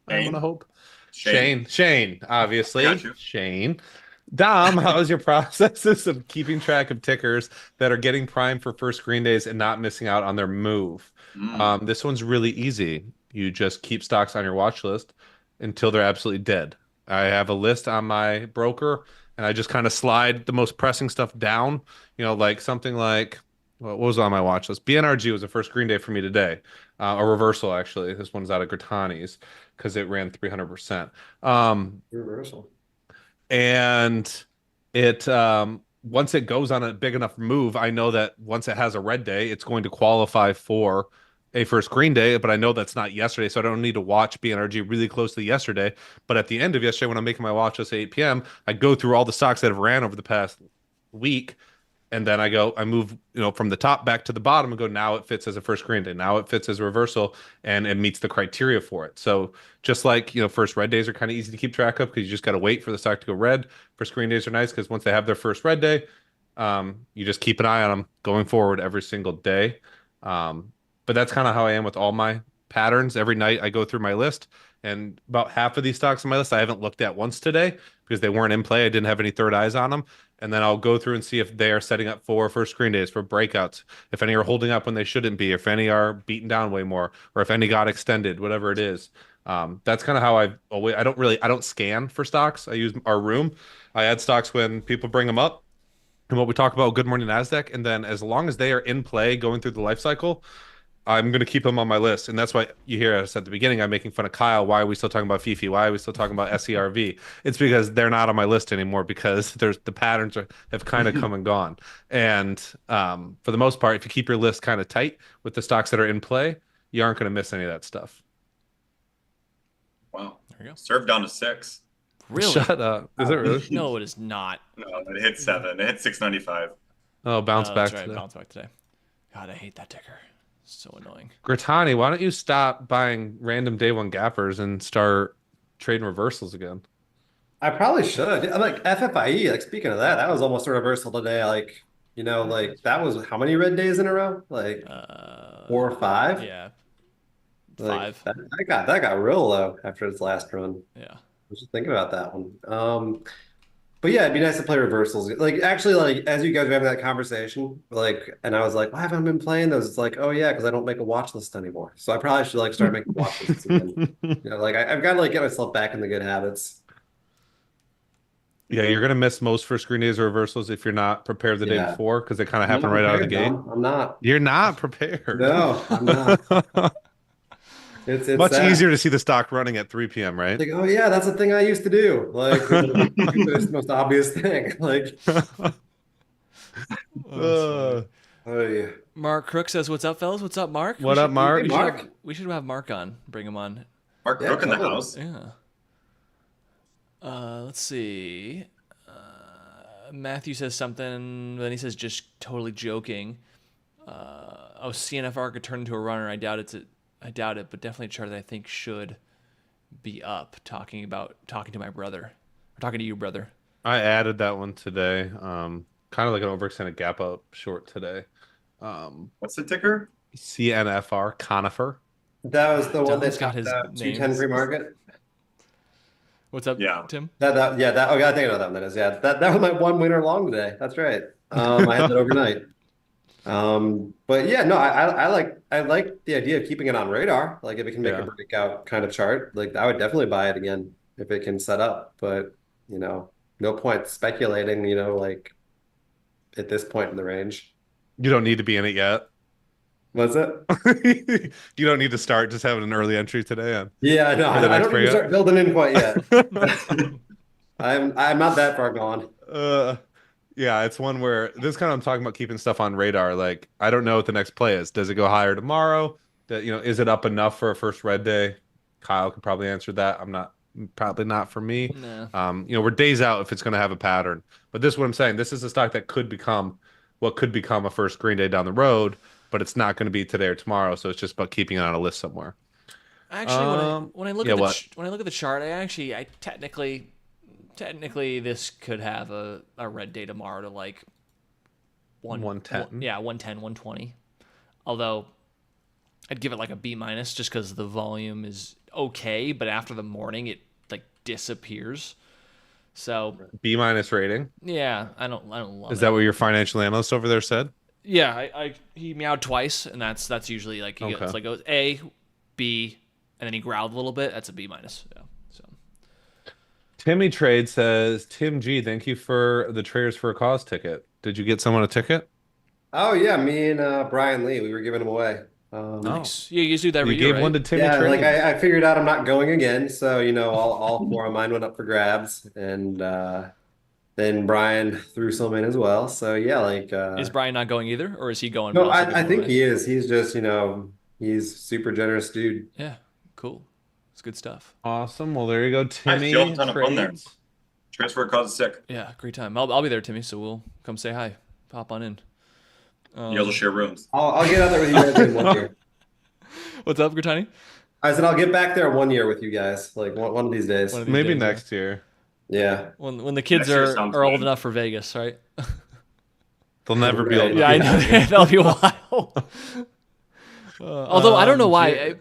I want to hope. Shane, obviously. Shane. Dom, how is your processes of keeping track of tickers that are getting primed for first green days and not missing out on their move? This one's really easy. You just keep stocks on your watch list until they're absolutely dead. I have a list on my broker, and I just kind of slide the most pressing stuff down. Like something like, what was on my watch list? BNRG was the first green day for me today. A reversal, actually. This one's out of Grittani's because it ran 300%. Reversal. And it once it goes on a big enough move, I know that once it has a red day, it's going to qualify for a first green day, but I know that's not yesterday, so I don't need to watch BNRG really closely yesterday. But at the end of yesterday, when I'm making my watch list at 8 p.m., I go through all the stocks that have ran over the past week, and then I move, from the top back to the bottom and go, now it fits as a first green day. Now it fits as a reversal, and it meets the criteria for it. So just like, first red days are kind of easy to keep track of because you just got to wait for the stock to go red. First green days are nice because once they have their first red day, you just keep an eye on them going forward every single day. But that's kind of how I am with all my patterns. Every night I go through my list, and about half of these stocks on my list I haven't looked at once today because they weren't in play. I didn't have any third eyes on them. And then I'll go through and see if they are setting up for first screen days, for breakouts, if any are holding up when they shouldn't be, if any are beaten down way more, or if any got extended, whatever it is. That's kind of how I don't scan for stocks. I use our room. I add stocks when people bring them up and what we talk about Good Morning NASDAQ. And then as long as they are in play going through the life cycle, I'm going to keep them on my list. And that's why you hear us at the beginning, I'm making fun of Kyle. Why are we still talking about Fifi? Why are we still talking about SERV? It's because they're not on my list anymore because the patterns have kind of come and gone. And for the most part, if you keep your list kind of tight with the stocks that are in play, you aren't going to miss any of that stuff. Wow. There you go. Served down to 6. Really? Shut up. Is it really? No, it is not. No, it hit 7. It hit 695. Oh, bounce back That's right. today. Bounce back today. God, I hate that ticker. So annoying. Gratani, why don't you stop buying random day one gappers and start trading reversals again? I probably should. I'm like FFIE, like speaking of that, that was almost a reversal today. Like, like that was how many red days in a row? Like 4 or 5? Yeah. Like, 5. That got real low after its last run. Yeah. I was just thinking about that one. But yeah, it'd be nice to play reversals. Like actually, like as you guys were having that conversation, like, and I was like, why haven't I been playing those? It's like, oh yeah, because I don't make a watch list anymore. So I probably should like start making watch lists again. Like I've got to like get myself back in the good habits. Yeah, you're gonna miss most first screen days or reversals if you're not prepared the day Yeah. before because they kind of I'm happen not right out of the prepared, gate. Dom. I'm not. You're not prepared. No, I'm not. It's Much sad. easier to see the stock running at 3 p.m., right? Like, oh yeah, that's a thing I used to do. Like, it's the most obvious thing. Like, Uh, oh yeah. Mark Crook says, "What's up, fellas? What's up, Mark? What up, Mark? Hey, Mark. We should have Mark on. Bring him on. Mark Yeah, Cook in the totally. house. Yeah. Let's see. Matthew says something, then he says just totally joking. CNFR could turn into a runner. I doubt it, but definitely a chart that I think should be up. Talking to my brother, or talking to you, brother. I added that one today. Kind of like an overextended gap up short today. What's the ticker? CNFR, Conifer. That was the one Dylan's that got got his his name. 210 pre-market. What's up, Yeah. Tim? Yeah, okay, I think I know that one that is. Yeah, that was my one winner long today. That's right. I had that overnight. But yeah, no, I like the idea of keeping it on radar. Like if it can make a breakout kind of chart, like I would definitely buy it again if it can set up. But no point speculating, like at this point in the range. You don't need to be in it yet. Was it? You don't need to start just having an early entry today on. Yeah, no, For the I next don't need to breakout? start building in quite yet. I'm not that far gone. Yeah, it's one where this kind of I'm talking about keeping stuff on radar. Like I don't know what the next play is. Does it go higher tomorrow? That is it up enough for a first red day? Kyle could probably answer that. Probably not for me. No. We're days out if it's going to have a pattern. But this is what I'm saying. This is a stock that could become a first green day down the road, but it's not going to be today or tomorrow. So it's just about keeping it on a list somewhere. Actually, when I look yeah, at the chart, I technically this could have a red day tomorrow to like 110. Yeah, 110, 120. Although I'd give it like a B minus just because the volume is okay, but after the morning it like disappears. So B minus rating. yeah, I don't love it. Is that what your financial analyst over there said? Yeah, he meowed twice, and that's usually like Okay. it's like goes A, B, and then he growled a little bit. That's a B minus. Yeah. So Timmy Trade says, Tim G, thank you for the Traders for a Cause ticket. Did you get someone a ticket? Oh yeah, me and Brian Lee, we were giving them away. nice. Yeah, you guys do that every You year, gave right? one to Timmy Yeah, Trade. like I figured out I'm not going again, so all 4 of mine went up for grabs, and then Brian threw some in as well. So yeah, like Is Brian not going either, or is he going? no, but also I giving think away? he is. He's just He's super generous dude. Yeah, cool. It's good stuff. Awesome. Well, there you go, I feel a Timmy. ton of fun there. Trades. Transfer causes sick. Yeah, great time. I'll be there, Timmy. So we'll come say hi. Pop on in. You guys will share rooms. I'll get out there with you guys in 1 year. What's up, Gritani? I said I'll get back there 1 year with you guys, like one of these days. One of these Maybe days, yeah. next year. Yeah. When the kids Next year are sounds old good. enough for Vegas, right? They'll never be Right. able to. Yeah, I know. That'll be a while. Although I don't know why.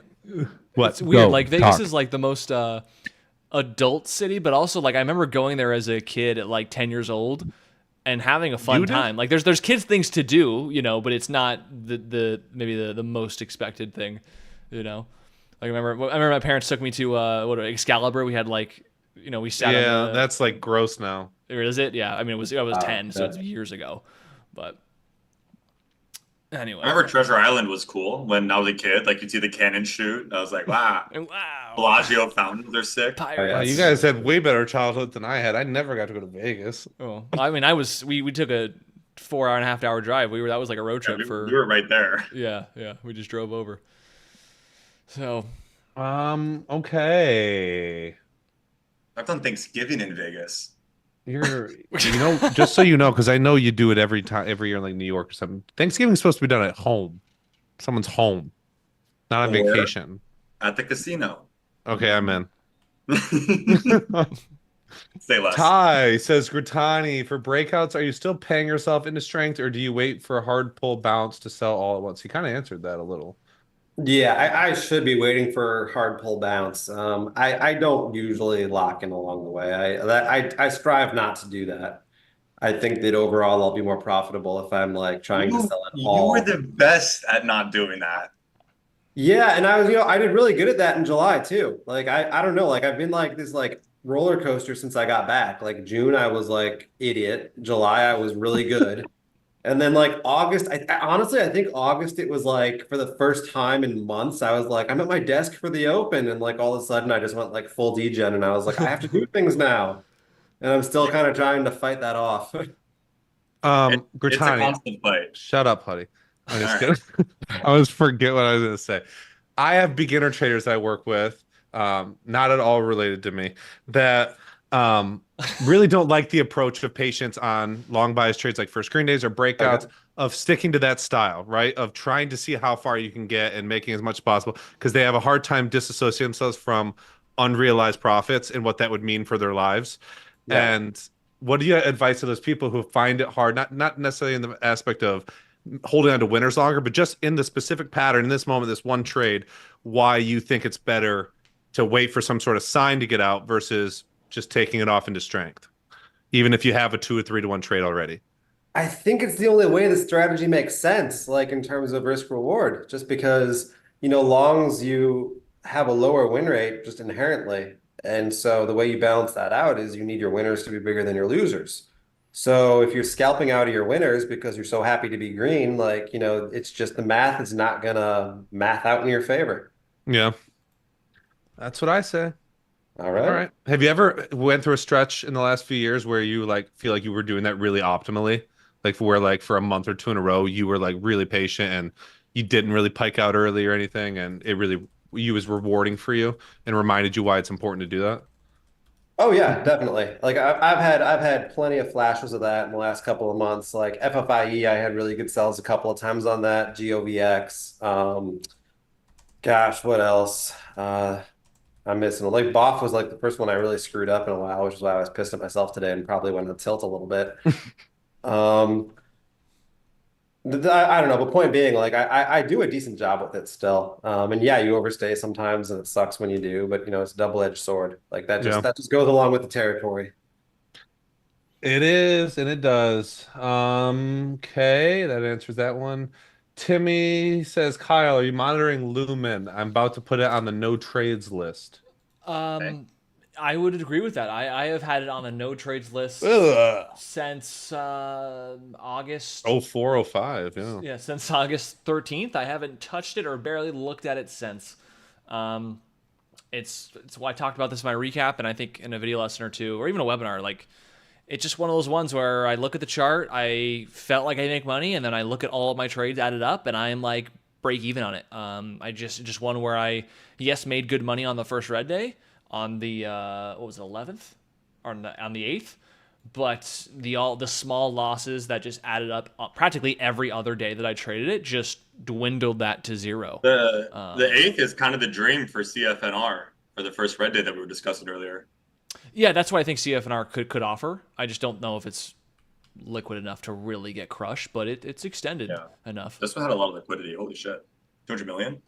What? It's weird. Go, Like Vegas talk. is like the most adult city, but also like I remember going there as a kid at like 10 years old and having a fun You did? time. Like there's kids things to do, but it's not the maybe the most expected thing, Like I remember my parents took me to Excalibur. We had like we sat Yeah, on the, that's like gross now. or is it? Yeah, I mean I was 10, so yeah. it's years ago. But anyway. I remember Treasure Island was cool when I was a kid. Like you'd see the cannon shoot. And I was like, wow. Wow. Bellagio fountains are sick. Pirates. Wow, you guys had way better childhood than I had. I never got to go to Vegas. Oh, I mean, we took a 4.5 hour drive. That was like a road Yeah, trip for. we were right there. Yeah. We just drove over. So Okay. I've done Thanksgiving in Vegas. Just so you know, because I know you do it every year in like New York or something. Thanksgiving's supposed to be done at home. Someone's home, not on Or- vacation. At the casino. Okay, I'm in. Say less. Ty says, Gritani, for breakouts, are you still paying yourself into strength or do you wait for a hard pull bounce to sell all at once? He kind of answered that a little. Yeah, I should be waiting for hard pull bounce. I don't usually lock in along the way. I strive not to do that. I think that overall I'll be more profitable if I'm like trying to sell it You all. were the best at not doing that. Yeah, and I did really good at that in July too. Like I don't know, like I've been like this like roller coaster since I got back. Like June I was like idiot. July I was really good. And then like August, I think August it was like for the first time in months, I was like, I'm at my desk for the open, and like all of a sudden I just went like full degen, and I was like, I have to do things now, and I'm still kind of trying to fight that off. It's a Gritani, constant fight. shut up, Huddy. I'm just All kidding. I always forget what I was going to say. I have beginner traders I work with, not at all related to me, that really don't like the approach of patience on long bias trades like first screen days or breakouts, of sticking to that style, right? Of trying to see how far you can get and making as much as possible because they have a hard time disassociating themselves from unrealized profits and what that would mean for their lives. Yeah. And what do you advise to those people who find it hard, not necessarily in the aspect of holding on to winners longer, but just in the specific pattern, in this moment, this one trade, why you think it's better to wait for some sort of sign to get out versus just taking it off into strength, even if you have a 2 or 3 to 1 trade already? I think it's the only way the strategy makes sense, like in terms of risk reward, just because, longs you have a lower win rate just inherently. And so the way you balance that out is you need your winners to be bigger than your losers. So if you're scalping out of your winners because you're so happy to be green, like, it's just the math is not gonna math out in your favor. Yeah. That's what I say. All right. All right. Have you ever went through a stretch in the last few years where you like feel like you were doing that really optimally? Like for a month or 2 in a row, you were like really patient and you didn't really pike out early or anything, and it really was rewarding for you and reminded you why it's important to do that? Oh yeah, definitely. Like I've had plenty of flashes of that in the last couple of months. Like FFIE, I had really good sells a couple of times on that. GOVX. Gosh, what else? I'm missing. Like BOF was like the first one I really screwed up in a while, which is why I was pissed at myself today and probably went on tilt a little bit. I don't know, but point being, like I do a decent job with it still. And yeah, you overstay sometimes, and it sucks when you do. But it's a double-edged sword. Like that just goes along with the territory. It is, and it does. Okay, that answers that one. Timmy says, Kyle, are you monitoring Lumen? I'm about to put it on the no trades list. I would agree with that. I have had it on the no trades list since August. 0405, yeah. Yeah, since August 13th. I haven't touched it or barely looked at it since. It's why I talked about this in my recap, and I think in a video lesson or two, or even a webinar. Like, it's just one of those ones where I look at the chart, I felt like I make money, and then I look at all of my trades added up, and I'm like break even on it. I just one where I made good money on the first red day on the what was it, 11th or on the 8th, but the small losses that just added up practically every other day that I traded it just dwindled that to zero. The 8th is kind of the dream for CFNR for the first red day that we were discussing earlier. Yeah, that's what I think CFNR could offer. I just don't know if it's liquid enough to really get crushed, but it's extended enough. This one had a lot of liquidity. Holy shit. 200 million?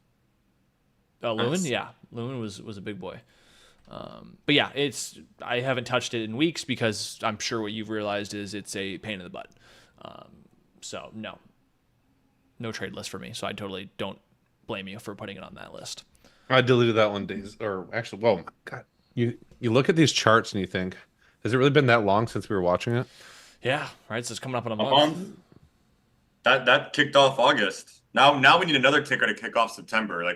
Lewin? Yeah. Lewin was a big boy. But yeah, I haven't touched it in weeks because I'm sure what you've realized is it's a pain in the butt. So no trade list for me. So I totally don't blame you for putting it on that list. I deleted that one days, or actually, well, God, you look at these charts and you think, has it really been that long since we were watching it? Yeah, right. So it's coming up in a month. That kicked off August. Now we need another ticker to kick off September. I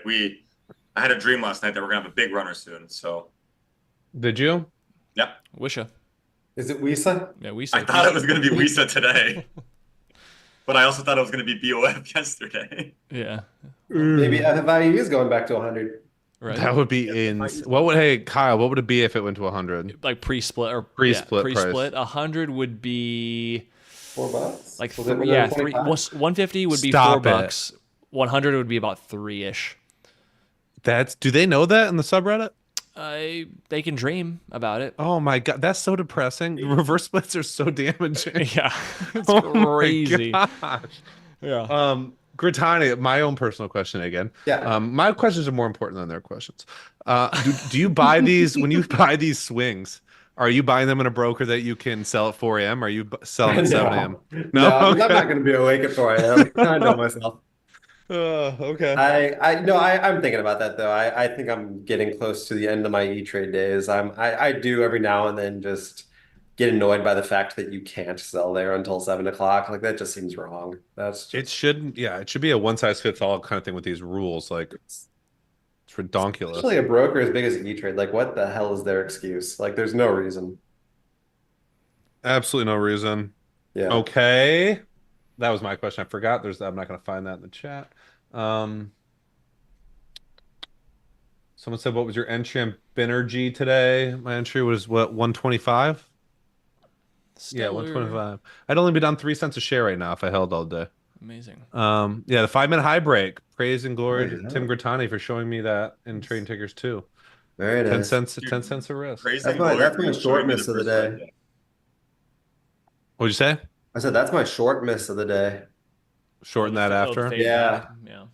had a dream last night that we're gonna have a big runner soon. So, did you? Yep. Wisha. Is it WISA? Yeah, WISA. I thought it was gonna be WISA today, but I also thought it was gonna be BOF yesterday. Yeah. Maybe FFIU is going back to 100. Right. That would be hey Kyle, what would it be if it went to 100? Like pre-split or pre-split. Pre-split. 100 would be $4. like So 150 would be Stop $4. 100 would be about 3-ish. Do they know that in the subreddit? They can dream about it. Oh my God, that's so depressing. Reverse splits are so damaging. Yeah, it's Oh crazy. my gosh. Yeah. Gritani, my own personal question again. Yeah. My questions are more important than their questions. Do you buy these when you buy these swings? Are you buying them in a broker that you can sell at 4 a.m.? Are you selling at 7 a.m.? No, Okay. I'm not going to be awake at 4 a.m. I know myself. Okay. I'm thinking about that though. I think I'm getting close to the end of my E-Trade days. I do every now and then just get annoyed by the fact that you can't sell there until 7 o'clock. Like that just seems wrong. It should be a one size fits all kind of thing with these rules. Like it's ridiculous. Especially a broker as big as E-Trade. Like what the hell is their excuse? Like there's no reason. Absolutely no reason. Yeah. Okay. That was my question. I forgot. I'm not going to find that in the chat. Someone said, what was your entry on Binergy today? My entry was what, 125? Yeah, 125. I'd only be down 3 cents a share right now if I held all day. Amazing. Yeah, the 5-minute high break. Praise and glory to Tim Gritani for showing me that in trading tickers too. Very nice. 10 cents a risk. That's my short miss of the day. What'd you say? I said that's my short miss of the day. Shorten that after. Yeah. Yeah.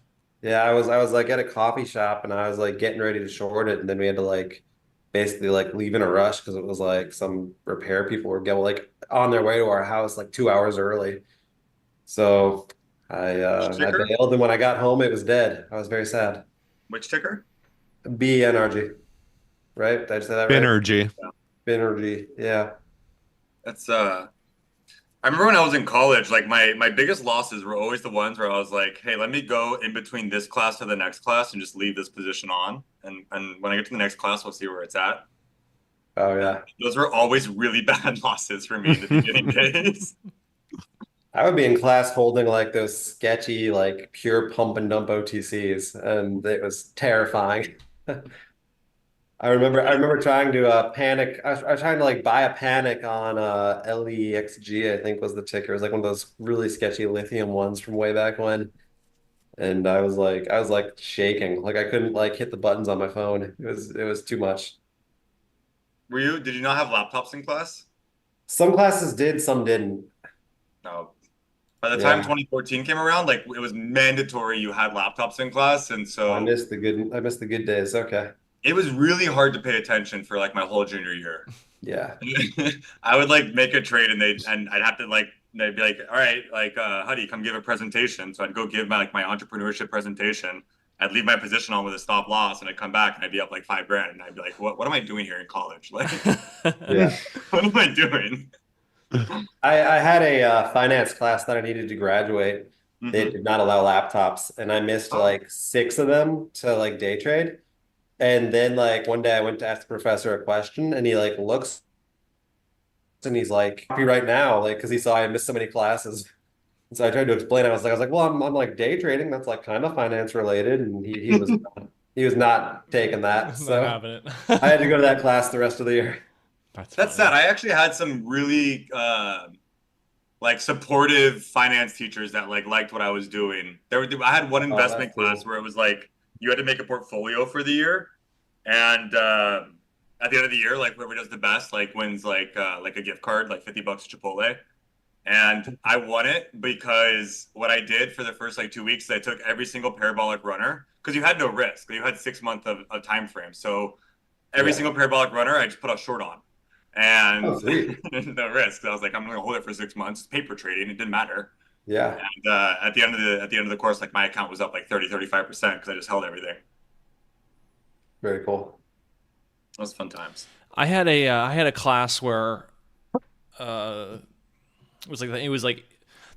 Yeah, I was like at a coffee shop and I was like getting ready to short it, and then we had to like basically like leave in a rush because it was like some repair people were going like on their way to our house like 2 hours early. So I bailed, and when I got home it was dead. I was very sad. Which ticker? BNRG. Right? Did I say that right? Binergy. Binergy. Yeah. That's I remember when I was in college, like my biggest losses were always the ones where I was like, hey, let me go in between this class to the next class and just leave this position on. And when I get to the next class, we'll see where it's at. Oh yeah. Those were always really bad losses for me in the beginning days. I would be in class holding like those sketchy, like pure pump and dump OTCs, and it was terrifying. I remember trying to panic. I was trying to like buy a panic on LEXG, I think was the ticker. It was like one of those really sketchy lithium ones from way back when. And I was like shaking. Like I couldn't like hit the buttons on my phone. It was too much. Did you not have laptops in class? Some classes did, some didn't. No. By the time 2014 came around, like it was mandatory you had laptops in class, and so I missed the good days. Okay. It was really hard to pay attention for like my whole junior year. Yeah. I would like make a trade and I'd have to like, they'd be like, all right, like Huddie, come give a presentation. So I'd go give my entrepreneurship presentation. I'd leave my position on with a stop loss, and I'd come back and I'd be up like $5,000, and I'd be like, what am I doing here in college? Like, Yeah. what am I doing? I had a finance class that I needed to graduate. They did not allow laptops, and I missed like 6 of them to like day trade. And then like one day I went to ask the professor a question, and he like looks and he's like, "Copy right now," like because he saw I missed so many classes. So I tried to explain it. I was like, well, I'm like day trading. That's like kind of finance related, and he was not taking that. Not So having it. I had to go to that class the rest of the year. That's That's funny. sad. I actually had some really like supportive finance teachers that like liked what I was doing. I had one Oh, that's investment class cool. where it was like you had to make a portfolio for the year, and at the end of the year, like whoever does the best like wins like a gift card, like $50 to Chipotle. And I won it because what I did for the first like 2 weeks is I took every single parabolic runner because you had no risk. You had 6 months of time frame. So every Yeah. single parabolic runner, I just put a short on Oh, and sweet. no risk. I was like, I'm going to hold it for 6 months. It's paper trading. It didn't matter. Yeah. And at the end of the course, like my account was up like 35% because I just held everything. Very cool. That was fun times. I had a class where uh, it was like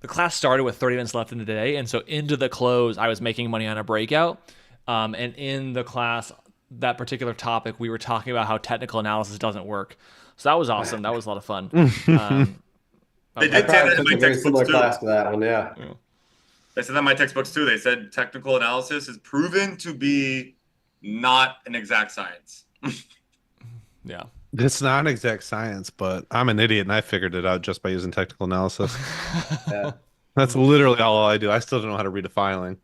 the class started with 30 minutes left in the day, and so into the close, I was making money on a breakout. And in the class, that particular topic, we were talking about how technical analysis doesn't work. So that was awesome. That was a lot of fun. Um, They I did say probably that in took my a very textbooks similar too. class to that one. Yeah. They said that in my textbooks too. They said technical analysis is proven to be not an exact science. yeah. It's not an exact science, but I'm an idiot and I figured it out just by using technical analysis. Yeah. That's literally all I do. I still don't know how to read a filing.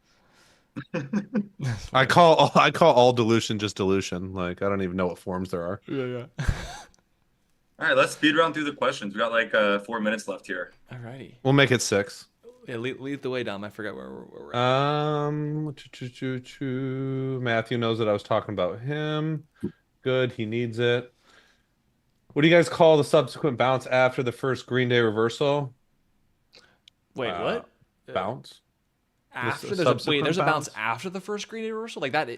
I call all dilution just dilution. Like I don't even know what forms there are. Yeah. All right, let's speed round through the questions. We got like 4 minutes left here. Alrighty. We'll make it 6. Yeah, lead the way, Dom. I forgot where we're at. Matthew knows that I was talking about him. Good, he needs it. What do you guys call the subsequent bounce after the first Green Day reversal? Wait, what? Bounce? After subsequent there's a bounce bounce? after the first Green Day reversal, like that.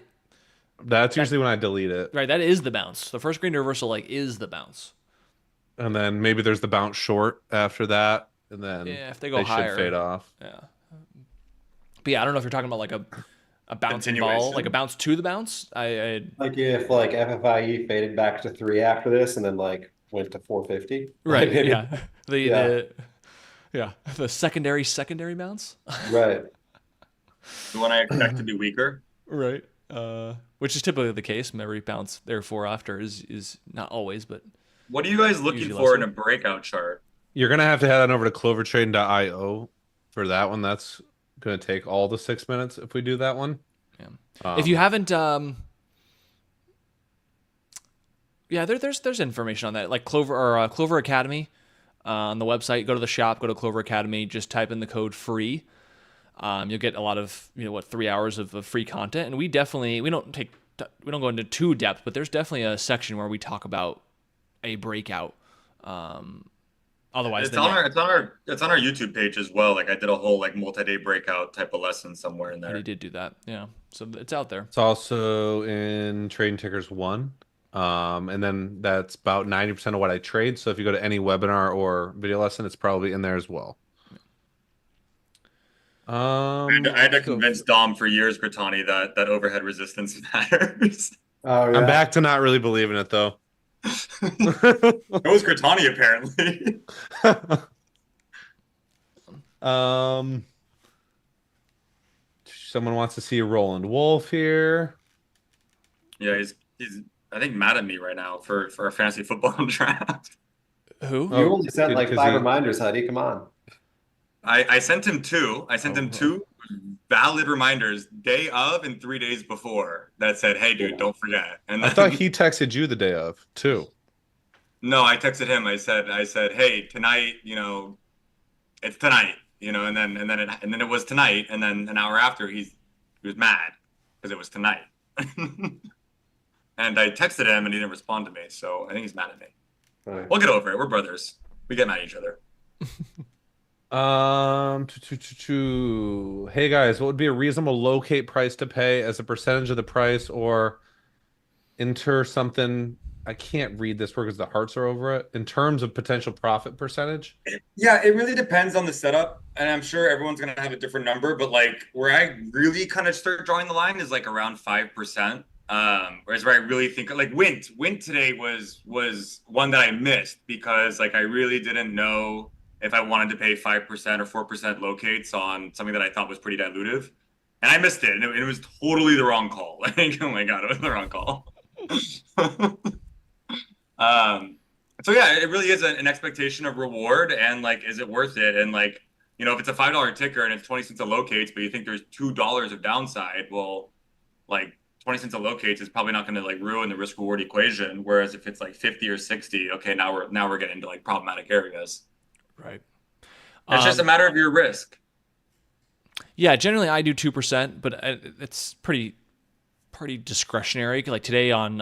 That's usually when I delete it. Right, that is the bounce. The first Green Day reversal, like, is the bounce. And then maybe there's the bounce short after that, and then Yeah, if they go higher, should fade off. Yeah. But yeah, I don't know if you're talking about like a bouncing ball, Continuation. like a bounce to the bounce. Like if like FFIE faded back to 3 after this and then like went to 450. Right. Like, maybe- Yeah. Yeah. The secondary bounce. The one I expect to be weaker. Right. Which is typically the case. Every bounce therefore after is not always, but What are you guys looking Usually for less in a breakout chart? You're gonna have to head on over to clovertrading.io for that one. That's gonna take all the 6 minutes if we do that one. yeah. If you haven't yeah, there's information on that. Like Clover or Clover Academy on the website. Go to the shop, go to Clover Academy, just type in the code free. You'll get a lot of 3 hours of free content, and we don't go into too depth, but there's definitely a section where we talk about a breakout. Otherwise, It's on our YouTube page as well. Like I did a whole like multi-day breakout type of lesson somewhere in I there. did do that. Yeah, so it's out there. It's also in Trading Tickers 1. And then that's about 90% of what I trade. So if you go to any webinar or video lesson, it's probably in there as well. I had to convince Dom for years, Gritani, that overhead resistance matters. Oh, yeah. I'm back to not really believing it though. It was Gritani apparently. Someone wants to see a Roland Wolf here. Yeah, he's I think mad at me right now for our fantasy football draft. Who? You only sent like 'cause 5 he- reminders, Huddy. Come on. I sent him two. I sent him two valid reminders day of and 3 days before that said, "Hey, dude, don't forget." And I then, thought he texted you the day of too. no, I texted him. I said, "Hey, tonight, it's tonight, and then it was tonight, and then an hour after he was mad because it was tonight." And I texted him and he didn't respond to me, so I think he's mad at me. All right. We'll get over it. We're brothers. We get mad at each other. Hey guys, what would be a reasonable locate price to pay as a percentage of the price, or enter something? I can't read this word because the hearts are over it. In terms of potential profit percentage. Yeah, it really depends on the setup, and I'm sure everyone's gonna have a different number. But like where I really kind of start drawing the line is like around 5%. Whereas where I really think like Wint today was one that I missed because like I really didn't know if I wanted to pay 5% or 4% locates on something that I thought was pretty dilutive. And I missed it. And it was totally the wrong call. Like, oh my God, it was the wrong call. So yeah, it really is an expectation of reward, and like, is it worth it? And like, if it's a $5 ticker and it's 20 cents of locates, but you think there's $2 of downside, well, like 20 cents of locates is probably not going to like ruin the risk reward equation. Whereas if it's like 50 or 60, okay, now we're getting into like problematic areas. Right. It's just a matter of your risk. Yeah, generally I do 2%, but it's pretty discretionary. Like today on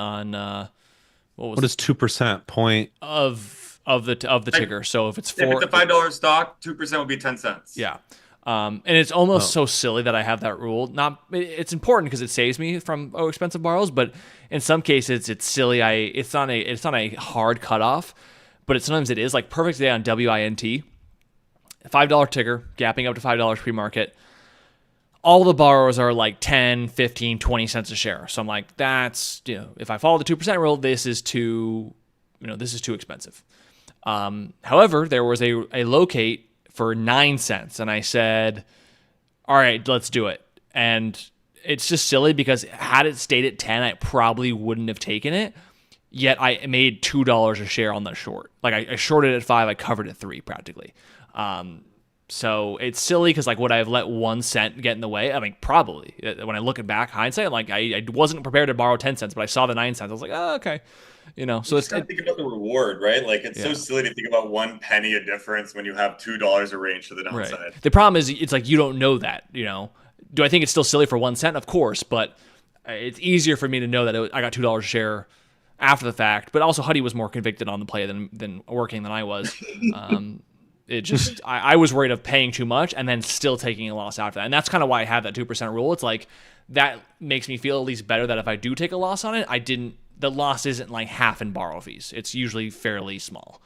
what is 2% point of the ticker? So if it's If it's a $5 stock, 2% would be 10 cents. Yeah. And it's almost so silly that I have that rule. It's important because it saves me from expensive borrows, but in some cases it's silly. It's not a hard cutoff, but sometimes it is. Like perfect day on WINT, $5 ticker, gapping up to $5 pre-market. All the borrowers are like 10, 15, 20 cents a share. So I'm like, that's, if I follow the 2% rule, this is too expensive. However, there was a locate for 9 cents, and I said, all right, let's do it. And it's just silly because had it stayed at 10, I probably wouldn't have taken it. Yet I made $2 a share on the short. Like I shorted at 5, I covered at 3 practically. So it's silly because like, would I have let 1 cent get in the way? I mean, probably. When I look at back hindsight, like I wasn't prepared to borrow 10 cents, but I saw the 9 cents. I was like, oh, okay. So it's think about the reward, right? Like it's so silly to think about 1 penny a difference when you have $2 a range to the downside. Right. The problem is it's like you don't know that. Do I think it's still silly for 1 cent? Of course, but it's easier for me to know that I got $2 a share after the fact. But also, Huddie was more convicted on the play than working than I was. It just I was worried of paying too much and then still taking a loss after that, and that's kind of why I have that 2% rule. It's like that makes me feel at least better that if I do take a loss on it, the loss isn't like half in borrow fees. It's usually fairly small.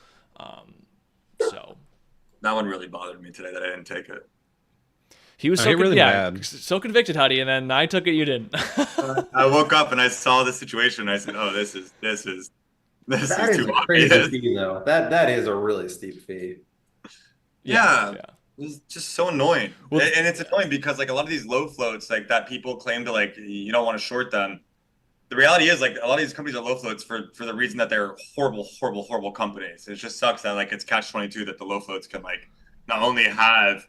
So that one really bothered me today that I didn't take it. He was really mad. So convicted, Huddie, and then I took it, you didn't. I woke up and I saw the situation. And I said, "Oh, this is too a crazy fee, though. That is a really steep fee." Yeah. It's just so annoying. Well, and it's annoying because like a lot of these low floats like that people claim to like you don't want to short them. The reality is like a lot of these companies are low floats for the reason that they're horrible companies. It just sucks that like it's catch-22 that the low floats can like not only have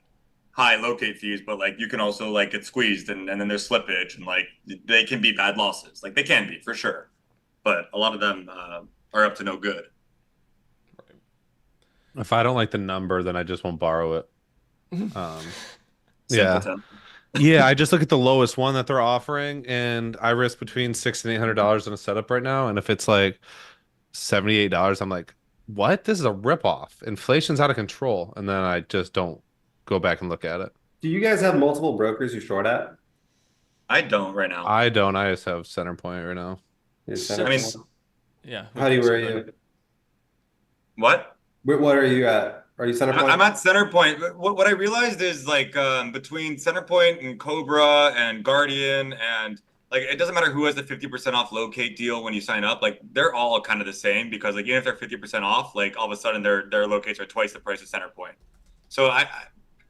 high locate fees, but like you can also like get squeezed and then there's slippage and like they can be bad losses. Like they can be for sure. But a lot of them are up to no good. If I don't like the number, then I just won't borrow it. Yeah. Yeah, I just look at the lowest one that they're offering, and I risk between $600 and $800 in a setup right now. And if it's like $78, I'm like, what? This is a ripoff. Inflation's out of control. And then I just don't go back and look at it. Do you guys have multiple brokers you short at? I don't right now. I don't. I just have Center Point right now. Yeah. Huddie, where are you? What? What are you at? Are you Center Point? I'm at Center Point. What I realized is like between Center Point and Cobra and Guardian and like it doesn't matter who has the 50% off locate deal when you sign up. Like they're all kind of the same because like even if they're 50% off, like all of a sudden their locates are twice the price of Center Point. So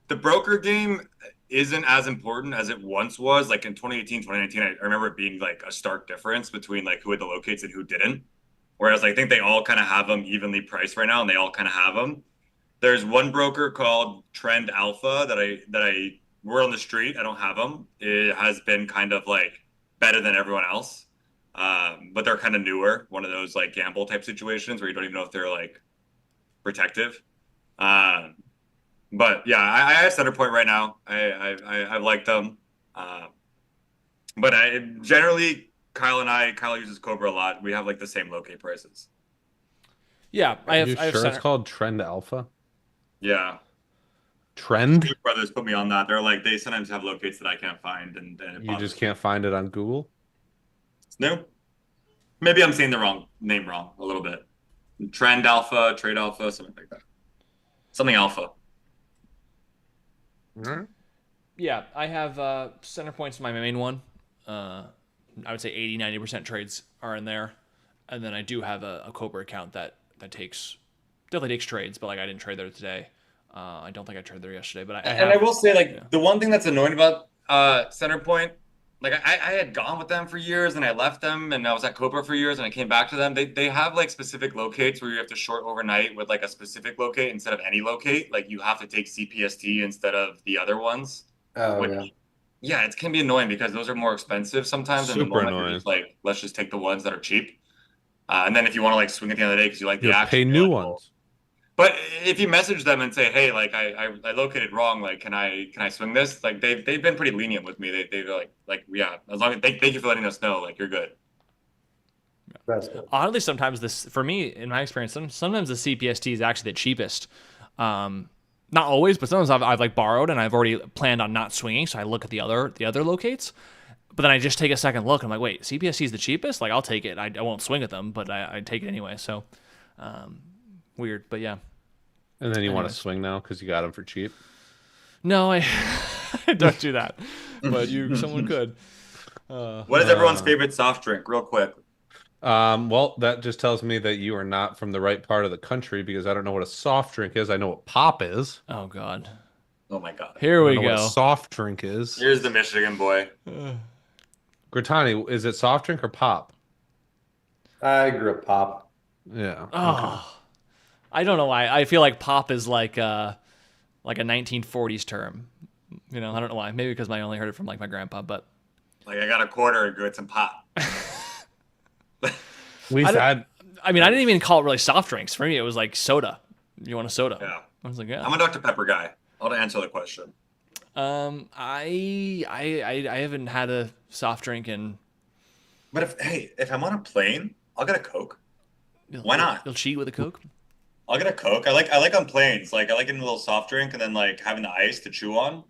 the broker game isn't as important as it once was. Like in 2018, 2019, I remember it being like a stark difference between like who had the locates and who didn't. Whereas I think they all kind of have them evenly priced right now, and they all kind of have them. There's one broker called Trend Alpha that I we're on the street. I don't have them. It has been kind of like better than everyone else, but they're kind of newer. One of those like gamble type situations where you don't even know if they're like protective. But yeah, I have Center Point right now. I like them, but I generally. Kyle uses Cobra a lot. We have like the same locate prices. Yeah, I have sure Center. It's called Trend Alpha? Yeah. Trend? Two brothers put me on that. They're like, they sometimes have locates that I can't find. And you just can't find it on Google? No. Maybe I'm saying the name wrong a little bit. Trend Alpha, Trade Alpha, something like that. Something Alpha. Mm-hmm. Yeah, I have Center Point's my main one. I would say 80-90% trades are in there, and then I do have a Cobra account that definitely takes trades, but like I didn't trade there today. I don't think I traded there yesterday, but I And have. I will say, like, yeah. the one thing that's annoying about Center Point, like I had gone with them for years and I left them and I was at Cobra for years and I came back to them. They have like specific locates where you have to short overnight with like a specific locate instead of any locate. Like you have to take CPST instead of the other ones. Oh, Which, yeah. yeah, it can be annoying because those are more expensive sometimes. And the Super moment you're annoying. just like, let's just take the ones that are cheap. And then if you want to like swing at the end of the day because you like the You action, pay you're new like, well. ones. But if you message them and say, hey, like I located wrong, like can I swing this? Like they've been pretty lenient with me. They're like yeah, as long as thank you for letting us know, like you're good. That's good. Oddly, sometimes this, for me, in my experience, sometimes the CPST is actually the cheapest. Not always, but sometimes I've like borrowed and I've already planned on not swinging, so I look at the other locates. But then I just take a second look. And I'm like, wait, CPST is the cheapest? Like I'll take it. I won't swing at them, but I take it anyway. So weird, but yeah. And then you want to Anyways. swing now because you got them for cheap. No, I don't do that. But someone could. What is everyone's favorite soft drink? Real quick. Well, that just tells me that you are not from the right part of the country because I don't know what a soft drink is. I know what pop is. Oh God. Oh my god. Here I we don't know what go. a soft drink is. Here's the Michigan boy. Gratani, is it soft drink or pop? I grew up pop. Yeah. Okay. Oh, I don't know why. I feel like pop is like a 1940s term. You know, I don't know why. Maybe because I only heard it from like my grandpa, but Like I got a quarter and get some pop. We I don't- had I mean, I didn't even call it really soft drinks. For me, it was like soda. You want a soda? Yeah. I was like, yeah. I'm a Dr. Pepper guy. I'll answer the question. I haven't had a soft drink in. But if I'm on a plane, I'll get a Coke. Why not? You'll cheat with a Coke. I'll get a Coke. I like on planes. Like I like getting a little soft drink and then like having the ice to chew on.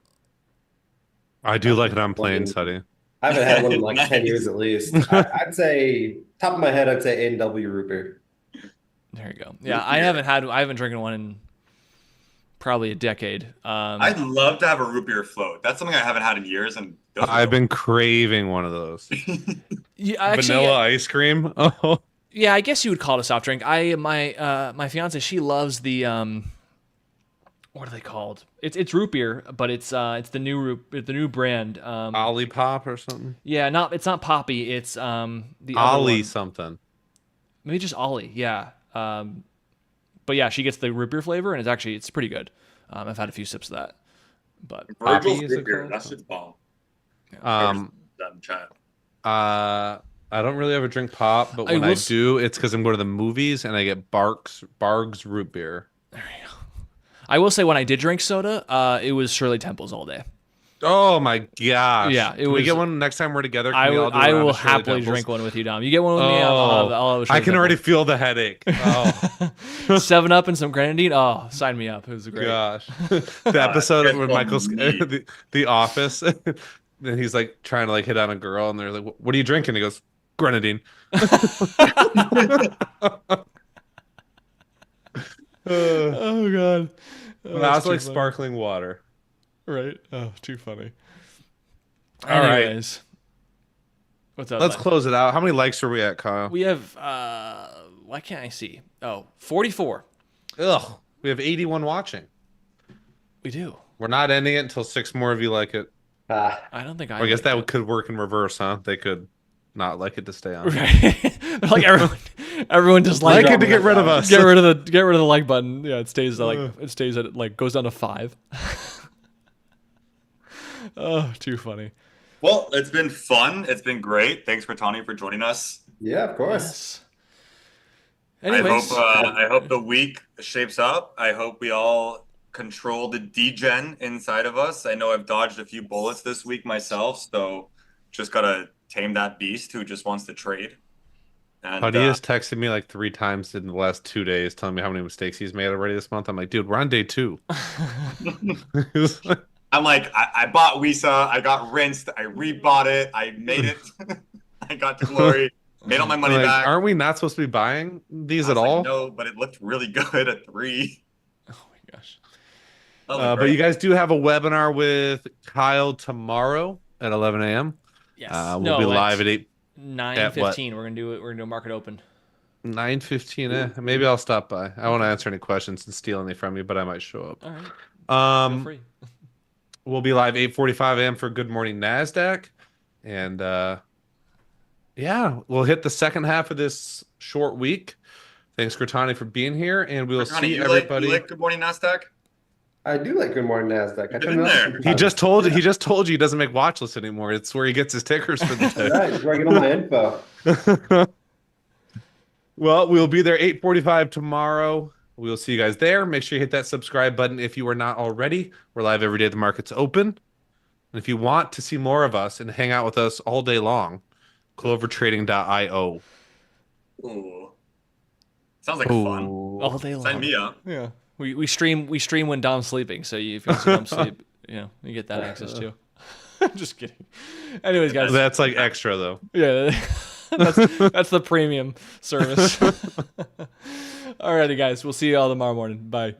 I do like it on planes, Huddy. I haven't had one in like 10 Nice. years at least. I'd say, top of my head, I'd say A&W root beer. There you go. Yeah, Root I beer. haven't drinking one in probably a decade. I'd love to have a root beer float. That's something I haven't had in years, and those are I've been craving one of those. yeah, actually, Vanilla ice cream. Oh, yeah, I guess you would call it a soft drink. My fiance, she loves the what are they called? It's root beer, but it's the new brand. Olipop or something. Yeah, it's not Poppy. It's the other Ollie one. something. Maybe just Ollie. Yeah. But yeah, she gets the root beer flavor, and it's pretty good. I've had a few sips of that, but Virgil's Poppy is root it beer. called? That shit's bomb. That in chat. I don't really ever drink pop, but I when will I s- do, it's because I'm going to the movies and I get Barg's root beer. I will say when I did drink soda, it was Shirley Temple's all day. Oh my gosh! Yeah, it Can we was- get one next time we're together? Can I we all will, do a I round will of Shirley happily Temples? drink one with you, Dom. You get one with me, I'll have I Shirley can already Temple. feel the headache. Oh 7-Up and some grenadine. Oh, sign me up. It was great. gosh! The episode good where for Michael's me. the Office, and he's like trying to like hit on a girl, and they're like, "What are you drinking?" He goes, "Grenadine." Oh god. I also like sparkling water. Right. Oh, too funny. All right. Anyways, what's up? Let's bud? close it out. How many likes are we at, Kyle? We have why can't I see? Oh, 44. Ugh, we have 81 watching. We do. We're not ending it until 6 more of you like it. Ah, I don't think I guess that could work in reverse, huh? They could not like it to stay on. Right. Like everyone just Like like it to get rid of us. get rid of the like button. Yeah, it stays at like goes down to 5. Oh, too funny. Well, it's been fun. It's been great. Thanks for Tony for joining us. yeah, of course. Yes. Anyways, I hope the week shapes up. I hope we all control the degen inside of us. I know I've dodged a few bullets this week myself, so just gotta tame that beast who just wants to trade. And Huddy has texted me like 3 times in the last 2 days telling me how many mistakes he's made already this month. I'm like, dude, we're on day 2. He was like, I'm like, I bought Wisa, I got rinsed, I rebought it, I made it, I got to glory, made all my money like, back. aren't we not supposed to be buying these I at was like, all? no, but it looked really good at 3. oh my gosh. That was But great. you guys do have a webinar with Kyle tomorrow at 11 a.m. Yes. We'll be live at 8. 9:15. We're gonna do it. We're gonna do a market open. 9:15. Maybe I'll stop by. I won't answer any questions and steal any from you, but I might show up. All right. Feel free. We'll be live 8:45 a.m. for Good Morning Nasdaq, and yeah, we'll hit the second half of this short week. Thanks, Gratani, for being here, and we'll Connie, see everybody. You like Good Morning Nasdaq? I do like Good Morning Nasdaq. I You've turn been it on there. sometimes. He just told you he doesn't make watch lists anymore. It's where he gets his tickers for the day. Right, where I get all my info. Well, we'll be there 8:45 tomorrow. We'll see you guys there. Make sure you hit that subscribe button if you are not already. We're live every day the market's open. And if you want to see more of us and hang out with us all day long, clovertrading.io. Ooh. Sounds like fun. All day long. Sign me up. Yeah. We stream when Dom's sleeping, so if you want to see Dom sleep, you get that access too. Just kidding. Anyways, guys. That's like extra though. Yeah. That's the premium service. Alrighty, guys. We'll see you all tomorrow morning. Bye.